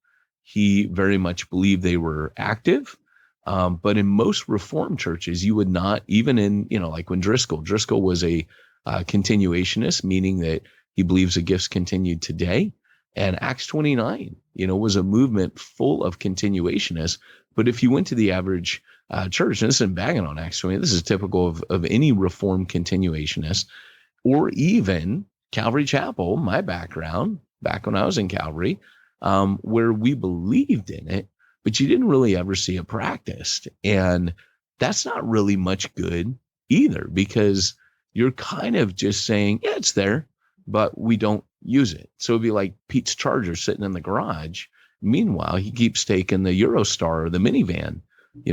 He very much believed they were active. But in most Reformed churches, you would not, even in, like when Driscoll was a continuationist, meaning that he believes the gifts continued today. And Acts 29, was a movement full of continuationists. But if you went to the average church, and this isn't bagging on Acts 20, this is typical of any Reformed continuationist, or even Calvary Chapel, my background, back when I was in Calvary, where we believed in it, but you didn't really ever see it practiced. And that's not really much good either, because you're kind of just saying, yeah, it's there, but we don't use it. So it'd be like Pete's Charger sitting in the garage. Meanwhile, he keeps taking the Eurostar or the minivan,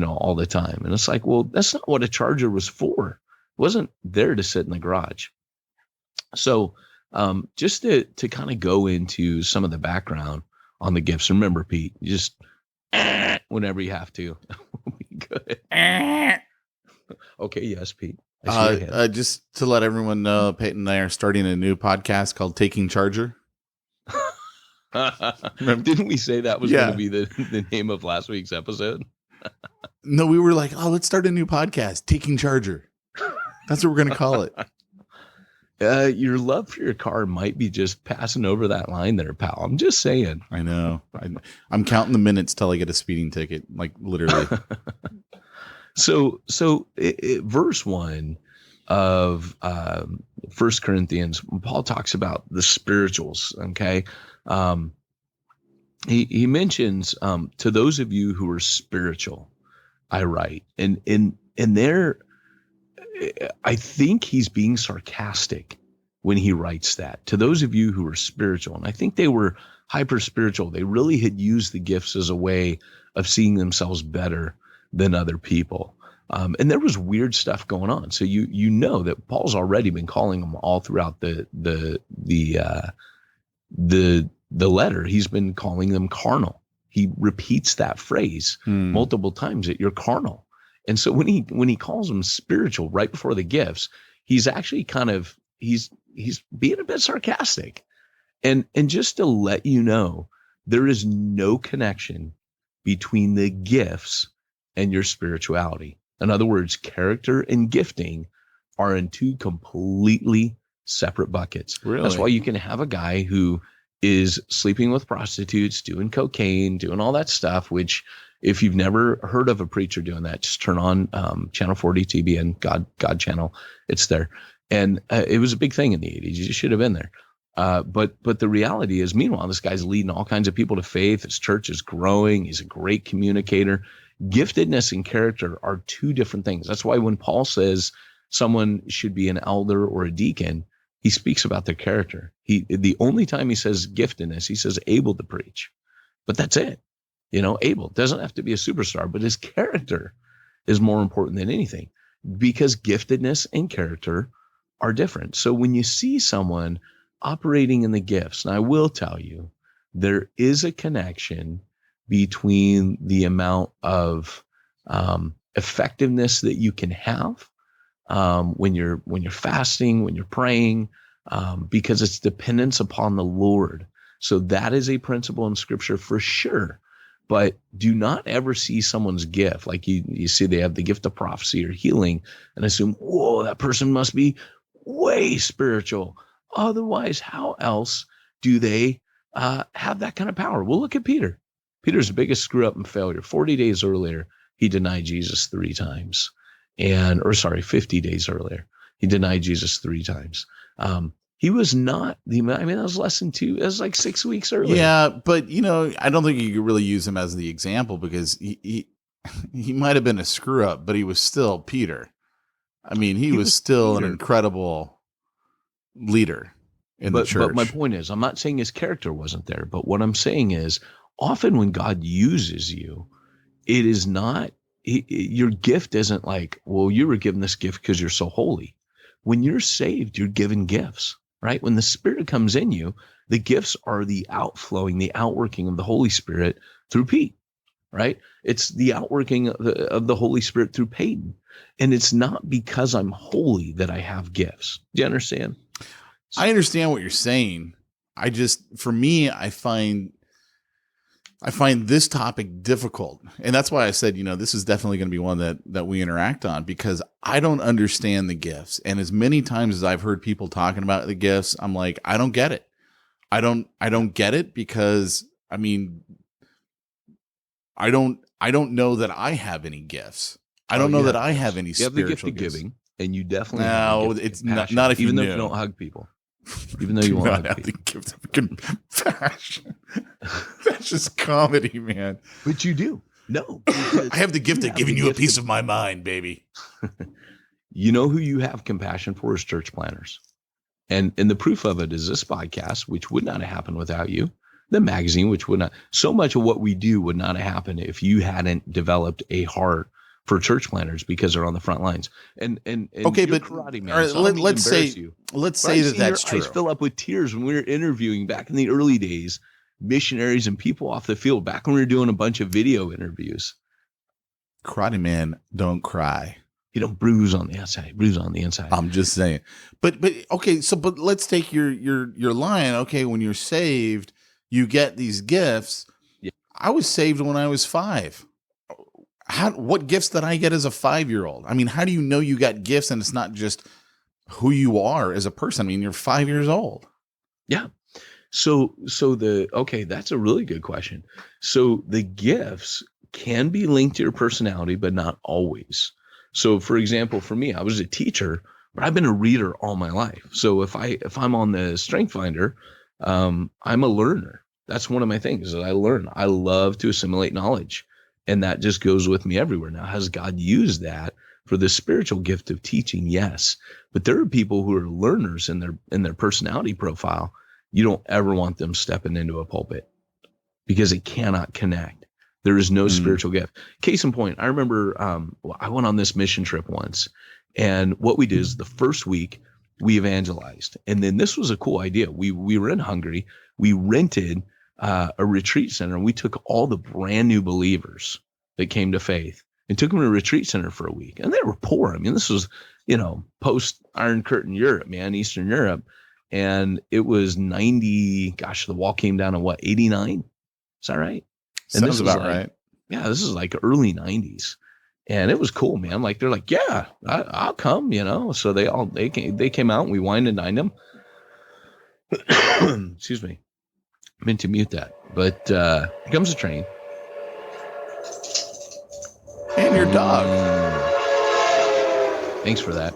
all the time. And it's like, well, that's not what a Charger was for. It wasn't there to sit in the garage. So just to kind of go into some of the background on the gifts. Remember, Pete, you just whenever you have to. Will be good. Okay, yes, Pete. Just to let everyone know, Peyton and I are starting a new podcast called Taking Charger. Didn't we say that was going to be the name of last week's episode? No, we were like, let's start a new podcast, Taking Charger. That's what we're going to call it. Your love for your car might be just passing over that line there, pal. I'm just saying. I know. I'm counting the minutes till I get a speeding ticket, like literally. So verse 1 of 1 Corinthians, Paul talks about the spirituals. Okay. He mentions, to those of you who are spiritual, I write, and there, I think he's being sarcastic when he writes that, to those of you who are spiritual. And I think they were hyper spiritual. They really had used the gifts as a way of seeing themselves better than other people. And there was weird stuff going on. So you know that Paul's already been calling them all throughout the letter. He's been calling them carnal. He repeats that phrase multiple times, that you're carnal. And so when he calls them spiritual right before the gifts, he's actually he's being a bit sarcastic. And just to let you know, there is no connection between the gifts and your spirituality. In other words, character and gifting are in two completely separate buckets. Really? That's why you can have a guy who is sleeping with prostitutes, doing cocaine, doing all that stuff, which if you've never heard of a preacher doing that, just turn on channel 40 TBN, God channel. It's there. And it was a big thing in the 80s. You should have been there. But the reality is, meanwhile, this guy's leading all kinds of people to faith. His church is growing. He's a great communicator. Giftedness and character are two different things. That's why when Paul says someone should be an elder or a deacon, he speaks about their character. The only time he says giftedness, he says able to preach, but that's it. Able doesn't have to be a superstar, but his character is more important than anything, because giftedness and character are different. So when you see someone operating in the gifts, and I will tell you, there is a connection between the amount of effectiveness that you can have when you're fasting, when you're praying, because it's dependence upon the Lord. So that is a principle in Scripture for sure. But do not ever see someone's gift, like you see they have the gift of prophecy or healing, and assume, whoa, that person must be way spiritual. Otherwise, how else do they have that kind of power? Well, look at Peter. Peter's the biggest screw up and failure. 40 days earlier, he denied Jesus 3 times. 50 days earlier, he denied Jesus 3 times. He was not that was less than 2. It was like 6 weeks earlier. Yeah, but I don't think you could really use him as the example, because he might have been a screw up, but he was still Peter. I mean, he was still Peter. An incredible leader in the church. But my point is, I'm not saying his character wasn't there, but what I'm saying is, often when God uses you, it is not, your gift isn't like, well, you were given this gift because you're so holy. When you're saved, you're given gifts, right? When the Spirit comes in you, the gifts are the outflowing, the outworking of the Holy Spirit through Pete, right? It's the outworking of the Holy Spirit through Peyton. And it's not because I'm holy that I have gifts. Do you understand? I understand what you're saying. For me, I find this topic difficult. And that's why I said, this is definitely going to be one that we interact on, because I don't understand the gifts. And as many times as I've heard people talking about the gifts, I'm like, I don't get it. I don't get it, because I don't know that I have any gifts. I don't know that I have any spiritual gifts. You have the gift of giving, and you definitely have the gift of compassion, not if even though you don't hug people. Even though you won't hug people. The gift of compassion. That's just comedy, man. But you do. No. I have the gift of giving you a piece of my mind, baby. You know who you have compassion for is church planners. And the proof of it is this podcast, which would not have happened without you. The magazine, which would not. So much of what we do would not have happened if you hadn't developed a heart for church planners, because they're on the front lines. And okay, but karate man, all right, so let's say that's true. I fill up with tears when we were interviewing back in the early days, missionaries and people off the field, back when we were doing a bunch of video interviews. Karate man, don't cry. You don't bruise on the outside, bruise on the inside. I'm just saying. But okay, but let's take your line. Okay, when you're saved, you get these gifts. Yeah. I was saved when I was 5. What gifts did I get as a 5-year-old? I mean, how do you know you got gifts and it's not just who you are as a person. I mean, you're 5 years old. Yeah. Okay, that's a really good question. So the gifts can be linked to your personality, but not always. So for example, for me, I was a teacher, but I've been a reader all my life. So if I'm on the Strength Finder, I'm a learner. That's one of my things that I learn. I love to assimilate knowledge, and that just goes with me everywhere. Now, has God used that for the spiritual gift of teaching? Yes, but there are people who are learners in their personality profile. You don't ever want them stepping into a pulpit because it cannot connect. There is no spiritual gift. Case in point, I remember I went on this mission trip once, and what we did is the first week we evangelized. And then this was a cool idea. We were in Hungary. We rented a retreat center, and we took all the brand new believers that came to faith and took them to a retreat center for a week. And they were poor. I mean, this was, post Iron Curtain Europe, man, Eastern Europe. And it was 90, gosh, the wall came down in 89? Is that right? And Sounds about right. Yeah, this is like early 90s. And it was cool, man. Like, they're like, yeah, I'll come, So they came out and we wined and dined them. Excuse me. I meant to mute that. But here comes the train. And your dog. Thanks for that.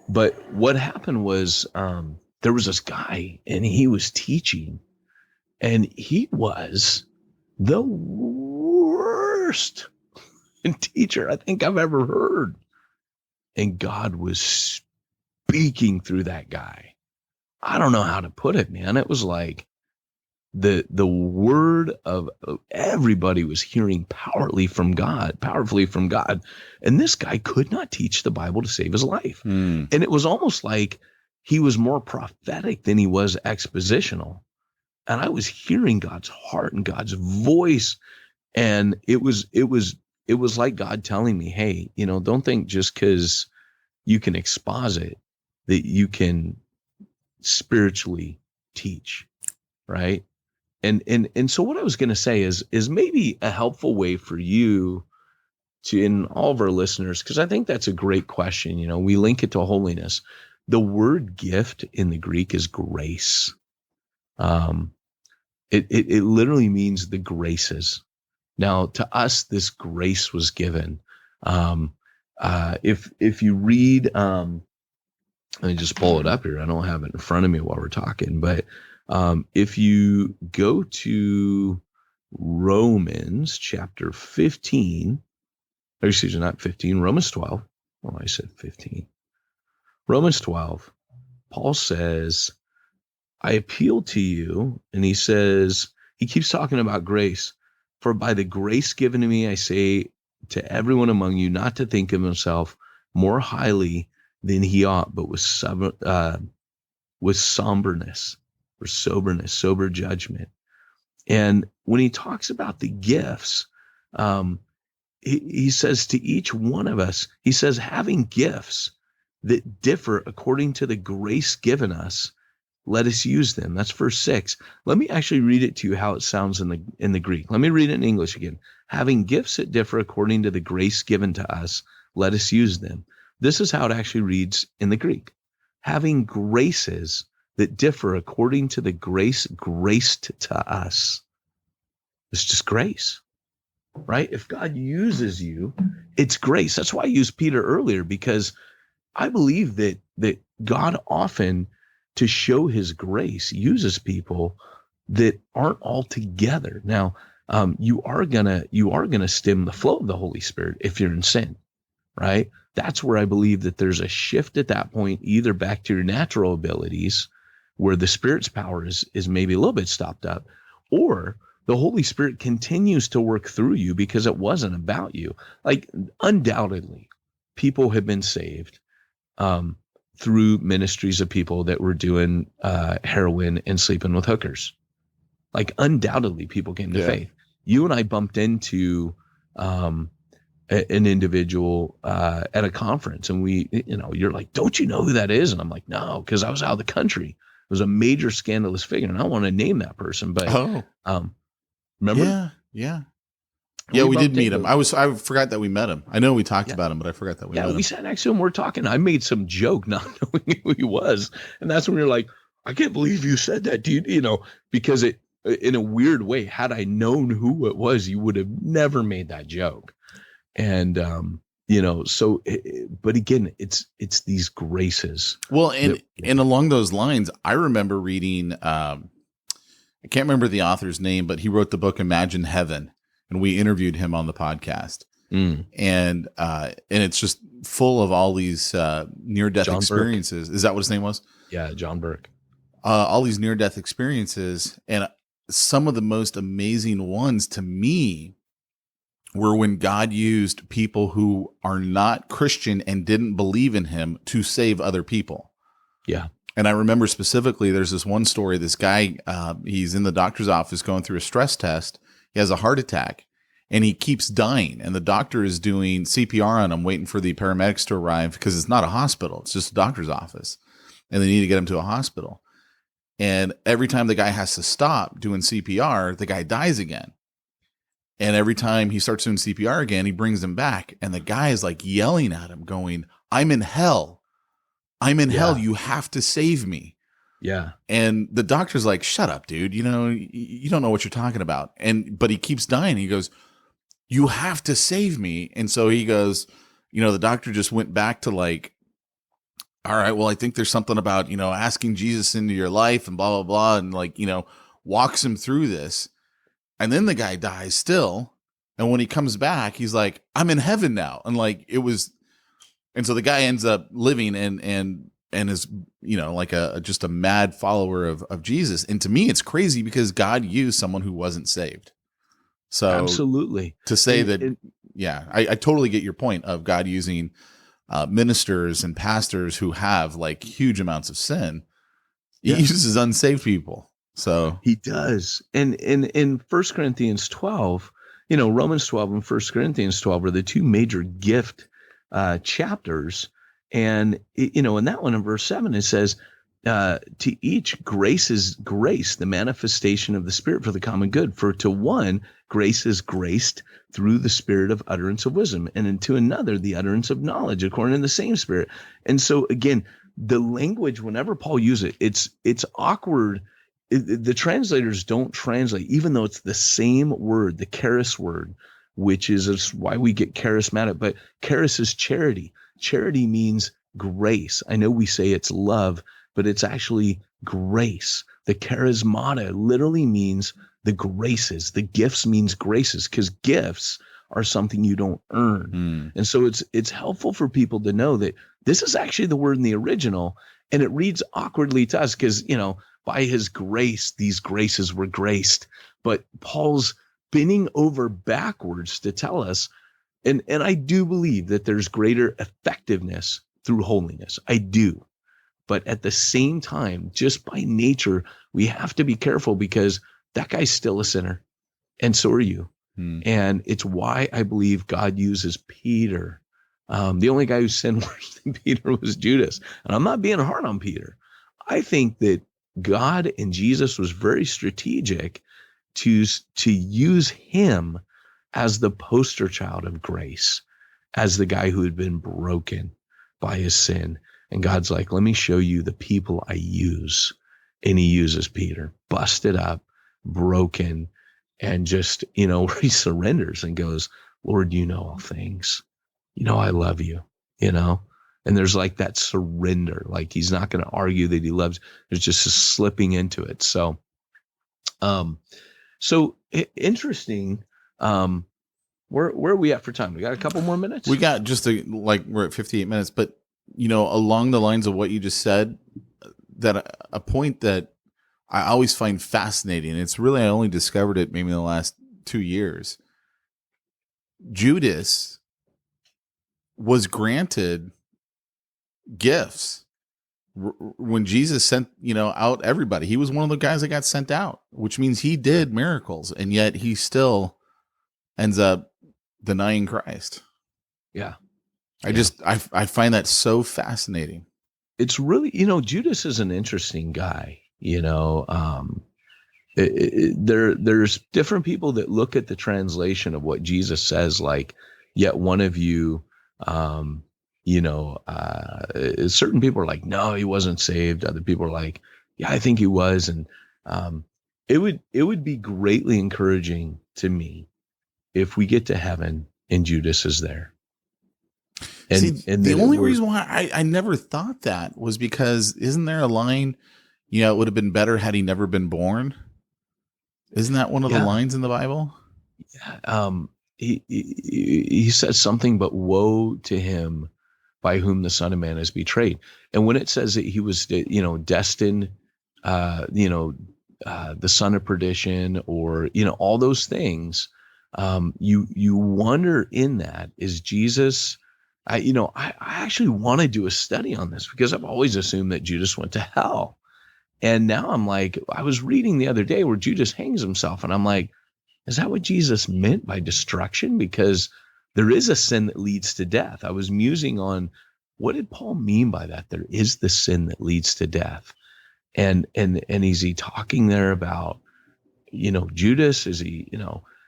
But what happened was there was this guy, and he was teaching, and he was the worst teacher I think I've ever heard. And God was speaking through that guy. I don't know how to put it, man. It was like the word of everybody was hearing powerfully from God. And this guy could not teach the Bible to save his life. And it was almost like he was more prophetic than he was expositional. And I was hearing God's heart and God's voice. And it was like God telling me, hey, don't think just because you can exposit that you can spiritually teach, right? And so what I was going to say is maybe a helpful way for you to, in all of our listeners, because I think that's a great question. We link it to holiness. The word gift in the Greek is grace. It literally means the graces. Now, to us, this grace was given. If you read, let me just pull it up here. I don't have it in front of me while we're talking, but if you go to Romans chapter 15, or excuse me, not 15, Romans 12. Well, I said 15. Romans 12, Paul says, I appeal to you, and he keeps talking about grace. For by the grace given to me, I say to everyone among you not to think of himself more highly than he ought, but with somberness, or soberness, sober judgment. And when he talks about the gifts, he says to each one of us, he says, having gifts that differ according to the grace given us, let us use them. That's verse 6. Let me actually read it to you how it sounds in the Greek. Let me read it in English again. Having gifts that differ according to the grace given to us, let us use them. This is how it actually reads in the Greek. Having graces that differ according to the grace graced to us. It's just grace, right? If God uses you, it's grace. That's why I used Peter earlier, because I believe that God often, to show his grace, uses people that aren't all together. Now, you are gonna stem the flow of the Holy Spirit if you're in sin, right? That's where I believe that there's a shift at that point, either back to your natural abilities, where the Spirit's power is maybe a little bit stopped up, or the Holy Spirit continues to work through you because it wasn't about you. Like, undoubtedly, people have been saved through ministries of people that were doing heroin and sleeping with hookers. Like, undoubtedly, people came to faith. You and I bumped into an individual at a conference, and you're like, don't you know who that is? And I'm like, no, because I was out of the country. It was a major scandalous figure, and I don't want to name that person, but remember? Yeah. Yeah, we did bumped meet into him. I forgot that we met him. I know we talked about him, but I forgot that we met we him. sat next to him. We're talking. I made some joke not knowing who he was. And that's when we were like, I can't believe you said that, dude. Because it, in a weird way, had I known who it was, you would have never made that joke. And, so, but again, it's these graces. Well, and along those lines, I remember reading, I can't remember the author's name, but he wrote the book Imagine Heaven, and we interviewed him on the podcast. And it's just full of all these near-death experiences. Is that what his name was? Yeah, John Burke. All these near-death experiences, and some of the most amazing ones to me were when God used people who are not Christian and didn't believe in him to save other people. Yeah. And I remember specifically, there's this one story, this guy, he's in the doctor's office going through a stress test. He has a heart attack and he keeps dying. And the doctor is doing CPR on him, waiting for the paramedics to arrive because it's not a hospital. It's just a doctor's office. And they need to get him to a hospital. And every time the guy has to stop doing CPR, the guy dies again. And every time he starts doing CPR again, he brings him back. And the guy is like yelling at him going, I'm in hell. I'm in hell. You have to save me. Yeah. And the doctor's like, shut up, dude. You don't know what you're talking about. But he keeps dying. He goes, you have to save me. And so he goes, the doctor just went back to like, all right, well, I think there's something about, asking Jesus into your life and blah, blah, blah. And like, walks him through this. And then the guy dies still. And when he comes back, he's like, I'm in heaven now. And like, and so the guy ends up living and is, like just a mad follower of Jesus. And to me, it's crazy because God used someone who wasn't saved. So absolutely, to say I totally get your point of God using ministers and pastors who have like huge amounts of sin. He uses unsaved people. So he does. And in 1 Corinthians 12, Romans 12 and 1 Corinthians 12 are the two major gift chapters. And, in that one, in verse 7, it says, to each grace is grace, the manifestation of the Spirit for the common good. For to one, grace is graced through the spirit of utterance of wisdom, and to another, the utterance of knowledge, according to the same Spirit. And so, again, the language, whenever Paul uses it, it's awkward. The translators don't translate, even though it's the same word, the charis word, which is why we get charismatic. But charis is charity. Charity means grace. I know we say it's love, but it's actually grace. The charismata literally means the graces. The gifts means graces, because gifts are something you don't earn. And so it's helpful for people to know that this is actually the word in the original, and it reads awkwardly to us because, by his grace, these graces were graced. But Paul's bending over backwards to tell us, and I do believe that there's greater effectiveness through holiness. I do. But at the same time, just by nature, we have to be careful because that guy's still a sinner. And so are you. And it's why I believe God uses Peter. The only guy who sinned worse than Peter was Judas. And I'm not being hard on Peter. I think that God and Jesus was very strategic to use him as the poster child of grace, as the guy who had been broken by his sin. And God's like, let me show you the people I use. And he uses Peter, busted up, broken, and just, where he surrenders and goes, Lord, you know all things. I love you, And there's like that surrender, like he's not going to argue that he loves. There's just a slipping into it. So, interesting. Where are we at for time? We got a couple more minutes. We got we're at 58 minutes, but along the lines of what you just said, that a point that I always find fascinating. It's really, I only discovered it maybe in the last 2 years. Judas was granted gifts when Jesus sent, out everybody. He was one of the guys that got sent out, which means he did miracles, and yet he still ends up denying Christ. Yeah. I find that so fascinating. It's really, Judas is an interesting guy, there's different people that look at the translation of what Jesus says, like, yet one of you, certain people are like, no, he wasn't saved. Other people are like, yeah, I think he was. And it would be greatly encouraging to me if we get to heaven and Judas is there. And the only reason why I never thought that was because isn't there a line, it would have been better had he never been born? Isn't that one of the lines in the Bible? Yeah. He says something, but woe to him by whom the Son of Man is betrayed. And when it says that he was, destined, the son of perdition, or, all those things, you wonder in that, is Jesus, I actually want to do a study on this because I've always assumed that Judas went to hell. And now I'm like, I was reading the other day where Judas hangs himself, and I'm like, is that what Jesus meant by destruction? Because there is a sin that leads to death. I was musing on, what did Paul mean by that? There is the sin that leads to death. And is he talking there about, Judas? Is he,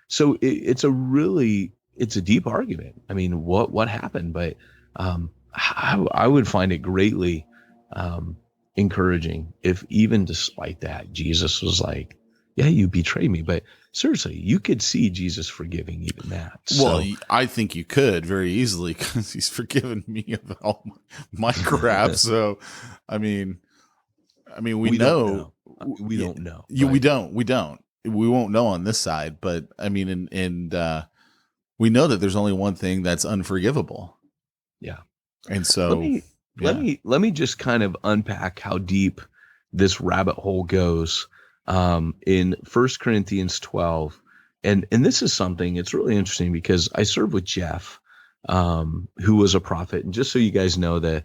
so it's a deep argument. I mean, what happened? But I would find it greatly encouraging if, even despite that, Jesus was like, yeah, you betrayed me. But seriously, you could see Jesus forgiving even that. Well, I think you could very easily, because he's forgiven me of all my crap. So, I mean, we know. We don't know. We don't. We won't know on this side. But I mean, and we know that there's only one thing that's unforgivable. Yeah. And so let me just kind of unpack how deep this rabbit hole goes in 1 Corinthians 12. And this is something, it's really interesting because I served with Jeff, who was a prophet. And just so you guys know that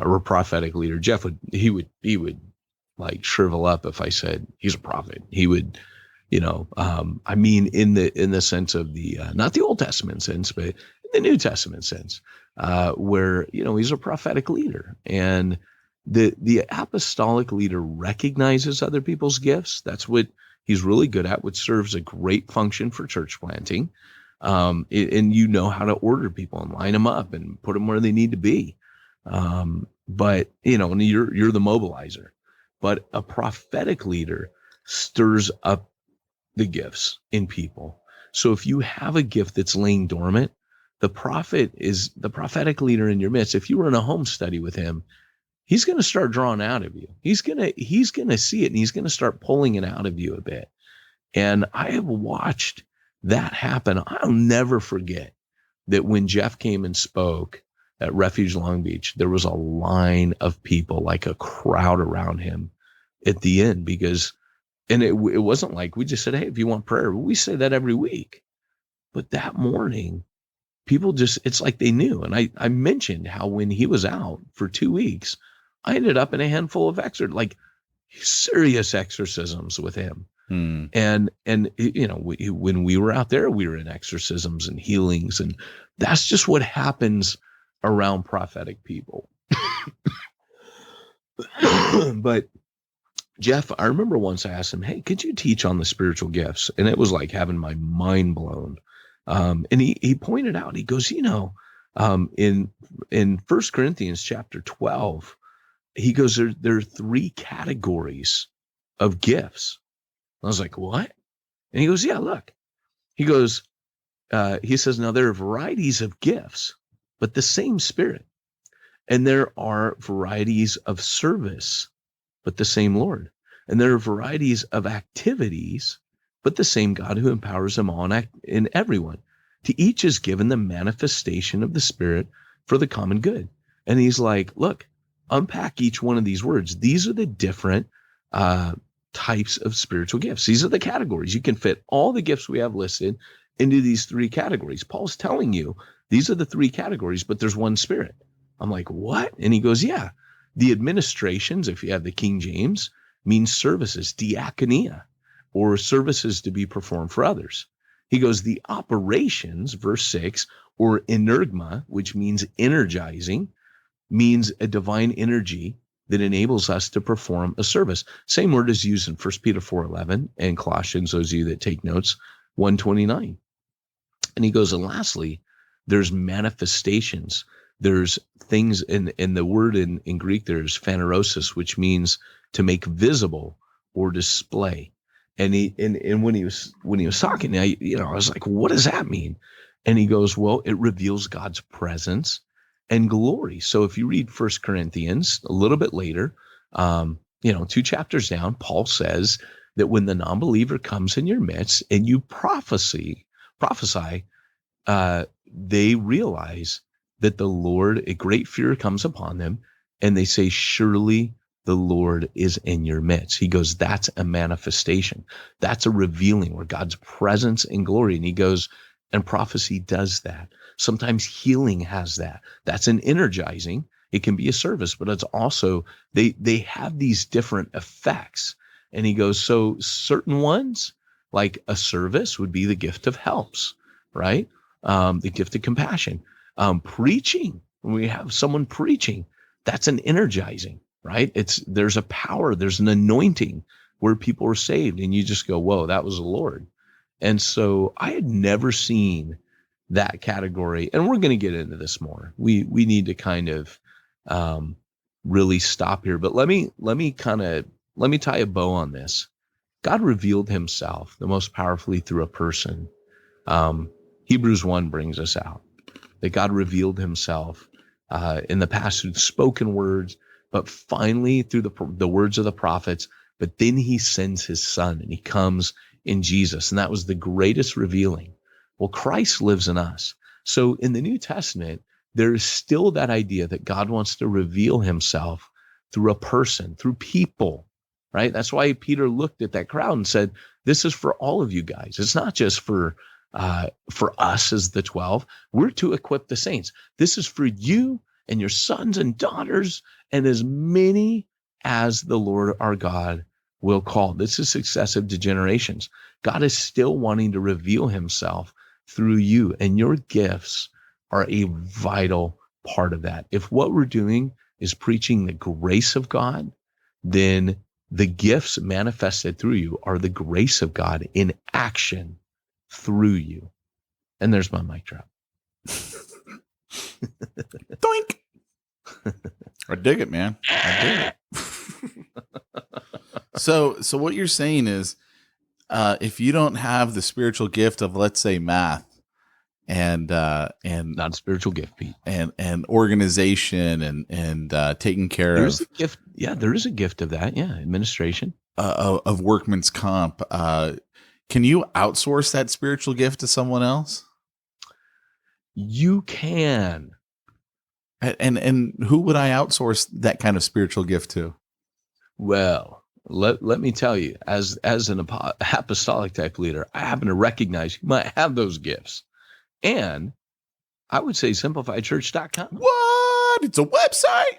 we're a prophetic leader, Jeff would like shrivel up if I said he's a prophet. He would, in the sense of the, not the Old Testament sense, but the New Testament sense, where, he's a prophetic leader, and the apostolic leader recognizes other people's gifts. That's what he's really good at, which serves a great function for church planting. And how to order people and line them up and put them where they need to be. But, and you're the mobilizer. But a prophetic leader stirs up the gifts in people. So if you have a gift that's laying dormant, the prophet is the prophetic leader in your midst. If you were in a home study with him, he's going to start drawing out of you. He's going to see it, and he's going to start pulling it out of you a bit. And I have watched that happen. I'll never forget that when Jeff came and spoke at Refuge Long Beach, there was a line of people, like a crowd around him at the end, because, and it wasn't like we just said, hey, if you want prayer, we say that every week. But that morning, people just, it's like they knew. And I mentioned how when he was out for 2 weeks, I ended up in a handful of serious exorcisms with him. And when we were out there, we were in exorcisms and healings, and that's just what happens around prophetic people. But Jeff, I remember once I asked him, hey, could you teach on the spiritual gifts? And it was like having my mind blown. And he pointed out, he goes, in 1 Corinthians chapter 12, he goes, there are 3 categories of gifts. I was like, what? And he goes, yeah, look. He goes, he says, now there are varieties of gifts, but the same Spirit. And there are varieties of service, but the same Lord. And there are varieties of activities, but the same God who empowers them all in everyone. To each is given the manifestation of the Spirit for the common good. And he's like, look, unpack each one of these words. These are the different types of spiritual gifts. These are the categories. You can fit all the gifts we have listed into these 3 categories. Paul's telling you these are the 3 categories, but there's one Spirit. I'm like, what? And he goes, yeah, the administrations, if you have the King James, means services, diakonia, or services to be performed for others. He goes, the operations, verse 6, or energma, which means energizing, means a divine energy that enables us to perform a service. Same word is used in 1 Peter 4:11 and Colossians, those of you that take notes, 1:29. And he goes, and lastly, there's manifestations. There's things in the word in Greek, there's phanerosis, which means to make visible or display. And when he was talking, I was like, what does that mean? And he goes, well, it reveals God's presence and glory. So if you read 1 Corinthians a little bit later, 2 chapters down, Paul says that when the non-believer comes in your midst and you prophesy, they realize that the Lord, a great fear comes upon them, and they say, surely the Lord is in your midst. He goes, that's a manifestation. That's a revealing where God's presence and glory. And he goes, and prophecy does that. Sometimes healing has that. That's an energizing. It can be a service, but it's also, they have these different effects. And he goes, so certain ones, like a service would be the gift of helps, right? The gift of compassion. Preaching, when we have someone preaching, that's an energizing, right? There's a power, there's an anointing where people are saved, and you just go, whoa, that was the Lord. And so I had never seen that category, and we're going to get into this more. We need to kind of really stop here, but let me tie a bow on this. God revealed himself the most powerfully through a person. Hebrews 1 brings us out that God revealed himself in the past through spoken words, but finally through the words of the prophets. But then he sends his son, and he comes in Jesus. And that was the greatest revealing. Well, Christ lives in us. So in the New Testament, there is still that idea that God wants to reveal himself through a person, through people, right? That's why Peter looked at that crowd and said, this is for all of you guys. It's not just for us as the 12. We're to equip the saints. This is for you and your sons and daughters and as many as the Lord our God will call. This is successive to generations. God is still wanting to reveal himself through you, and your gifts are a vital part of that. If what we're doing is preaching the grace of God, then the gifts manifested through you are the grace of God in action through you. And there's my mic drop. Doink. I dig it, man. I dig it. So what you're saying is, if you don't have the spiritual gift of, let's say, math and not a spiritual gift, Pete, and organization and taking care there's a gift. Yeah, there is a gift of that. Yeah, administration of workman's comp. Can you outsource that spiritual gift to someone else? You can. And who would I outsource that kind of spiritual gift to? Well, let me tell you, as an apostolic type leader, I happen to recognize you might have those gifts. And I would say simplifiedchurch.com. What? It's a website?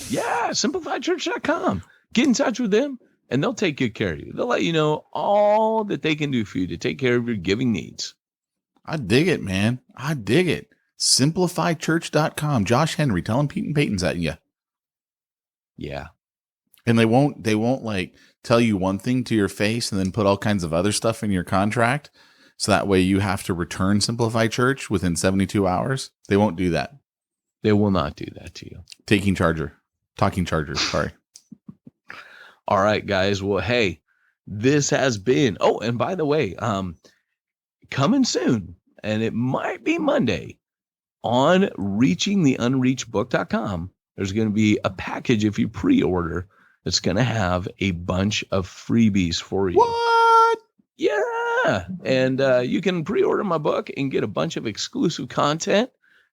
Yeah, simplifiedchurch.com. Get in touch with them, and they'll take good care of you. They'll let you know all that they can do for you to take care of your giving needs. I dig it, man. I dig it. Simplifiedchurch.com. Josh Henry, tell him Pete and Peyton's at you. Yeah. And they won't like tell you one thing to your face and then put all kinds of other stuff in your contract. So that way you have to return Simplify Church within 72 hours. They won't do that. They will not do that to you. Talking chargers. Sorry. All right, guys. Well, hey, this has been, oh, and by the way, coming soon, and it might be Monday, on reachingtheunreachedbook.com, there's going to be a package if you pre-order that's going to have a bunch of freebies for you. What? Yeah. And you can pre-order my book and get a bunch of exclusive content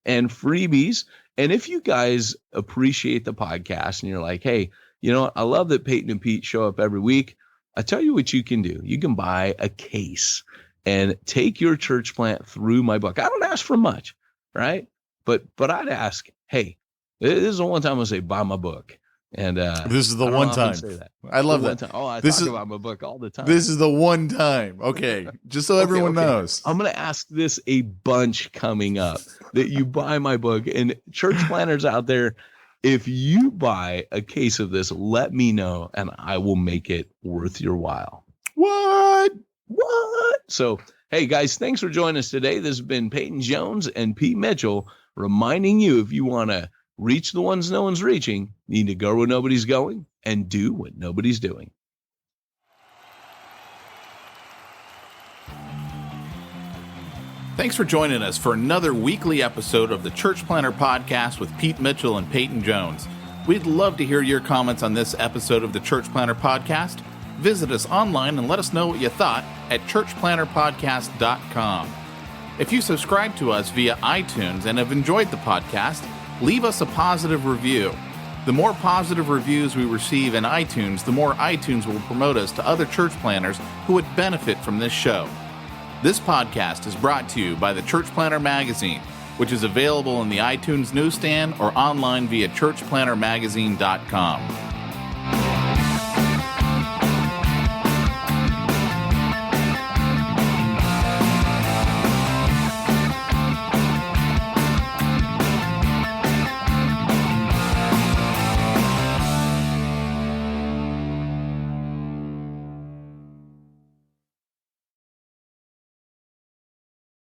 and freebies. And if you guys appreciate the podcast and you're like, hey, you know what? I love that Peyton and Pete show up every week. I tell you what you can do. You can buy a case and take your church plant through my book. I don't ask for much, right? But I'd ask, hey, this is the one time I say buy my book. And this is the one time. Say that. I love that. Oh, I talk about my book all the time. This is the one time. Okay, just so everyone knows. I'm going to ask this a bunch coming up that you buy my book. And church planners out there, If you buy a case of this, let me know, and I will make it worth your while. What? So, hey, guys, thanks for joining us today. This has been Peyton Jones and Pete Mitchell reminding you, if you want to reach the ones no one's reaching, you need to go where nobody's going and do what nobody's doing. Thanks for joining us for another weekly episode of the Church Planter Podcast with Pete Mitchell and Peyton Jones. We'd love to hear your comments on this episode of the Church Planter Podcast. Visit us online and let us know what you thought at churchplanterpodcast.com. If you subscribe to us via iTunes and have enjoyed the podcast, leave us a positive review. The more positive reviews we receive in iTunes, the more iTunes will promote us to other church planners who would benefit from this show. This podcast is brought to you by the Church Planter Magazine, which is available in the iTunes newsstand or online via churchplantermagazine.com.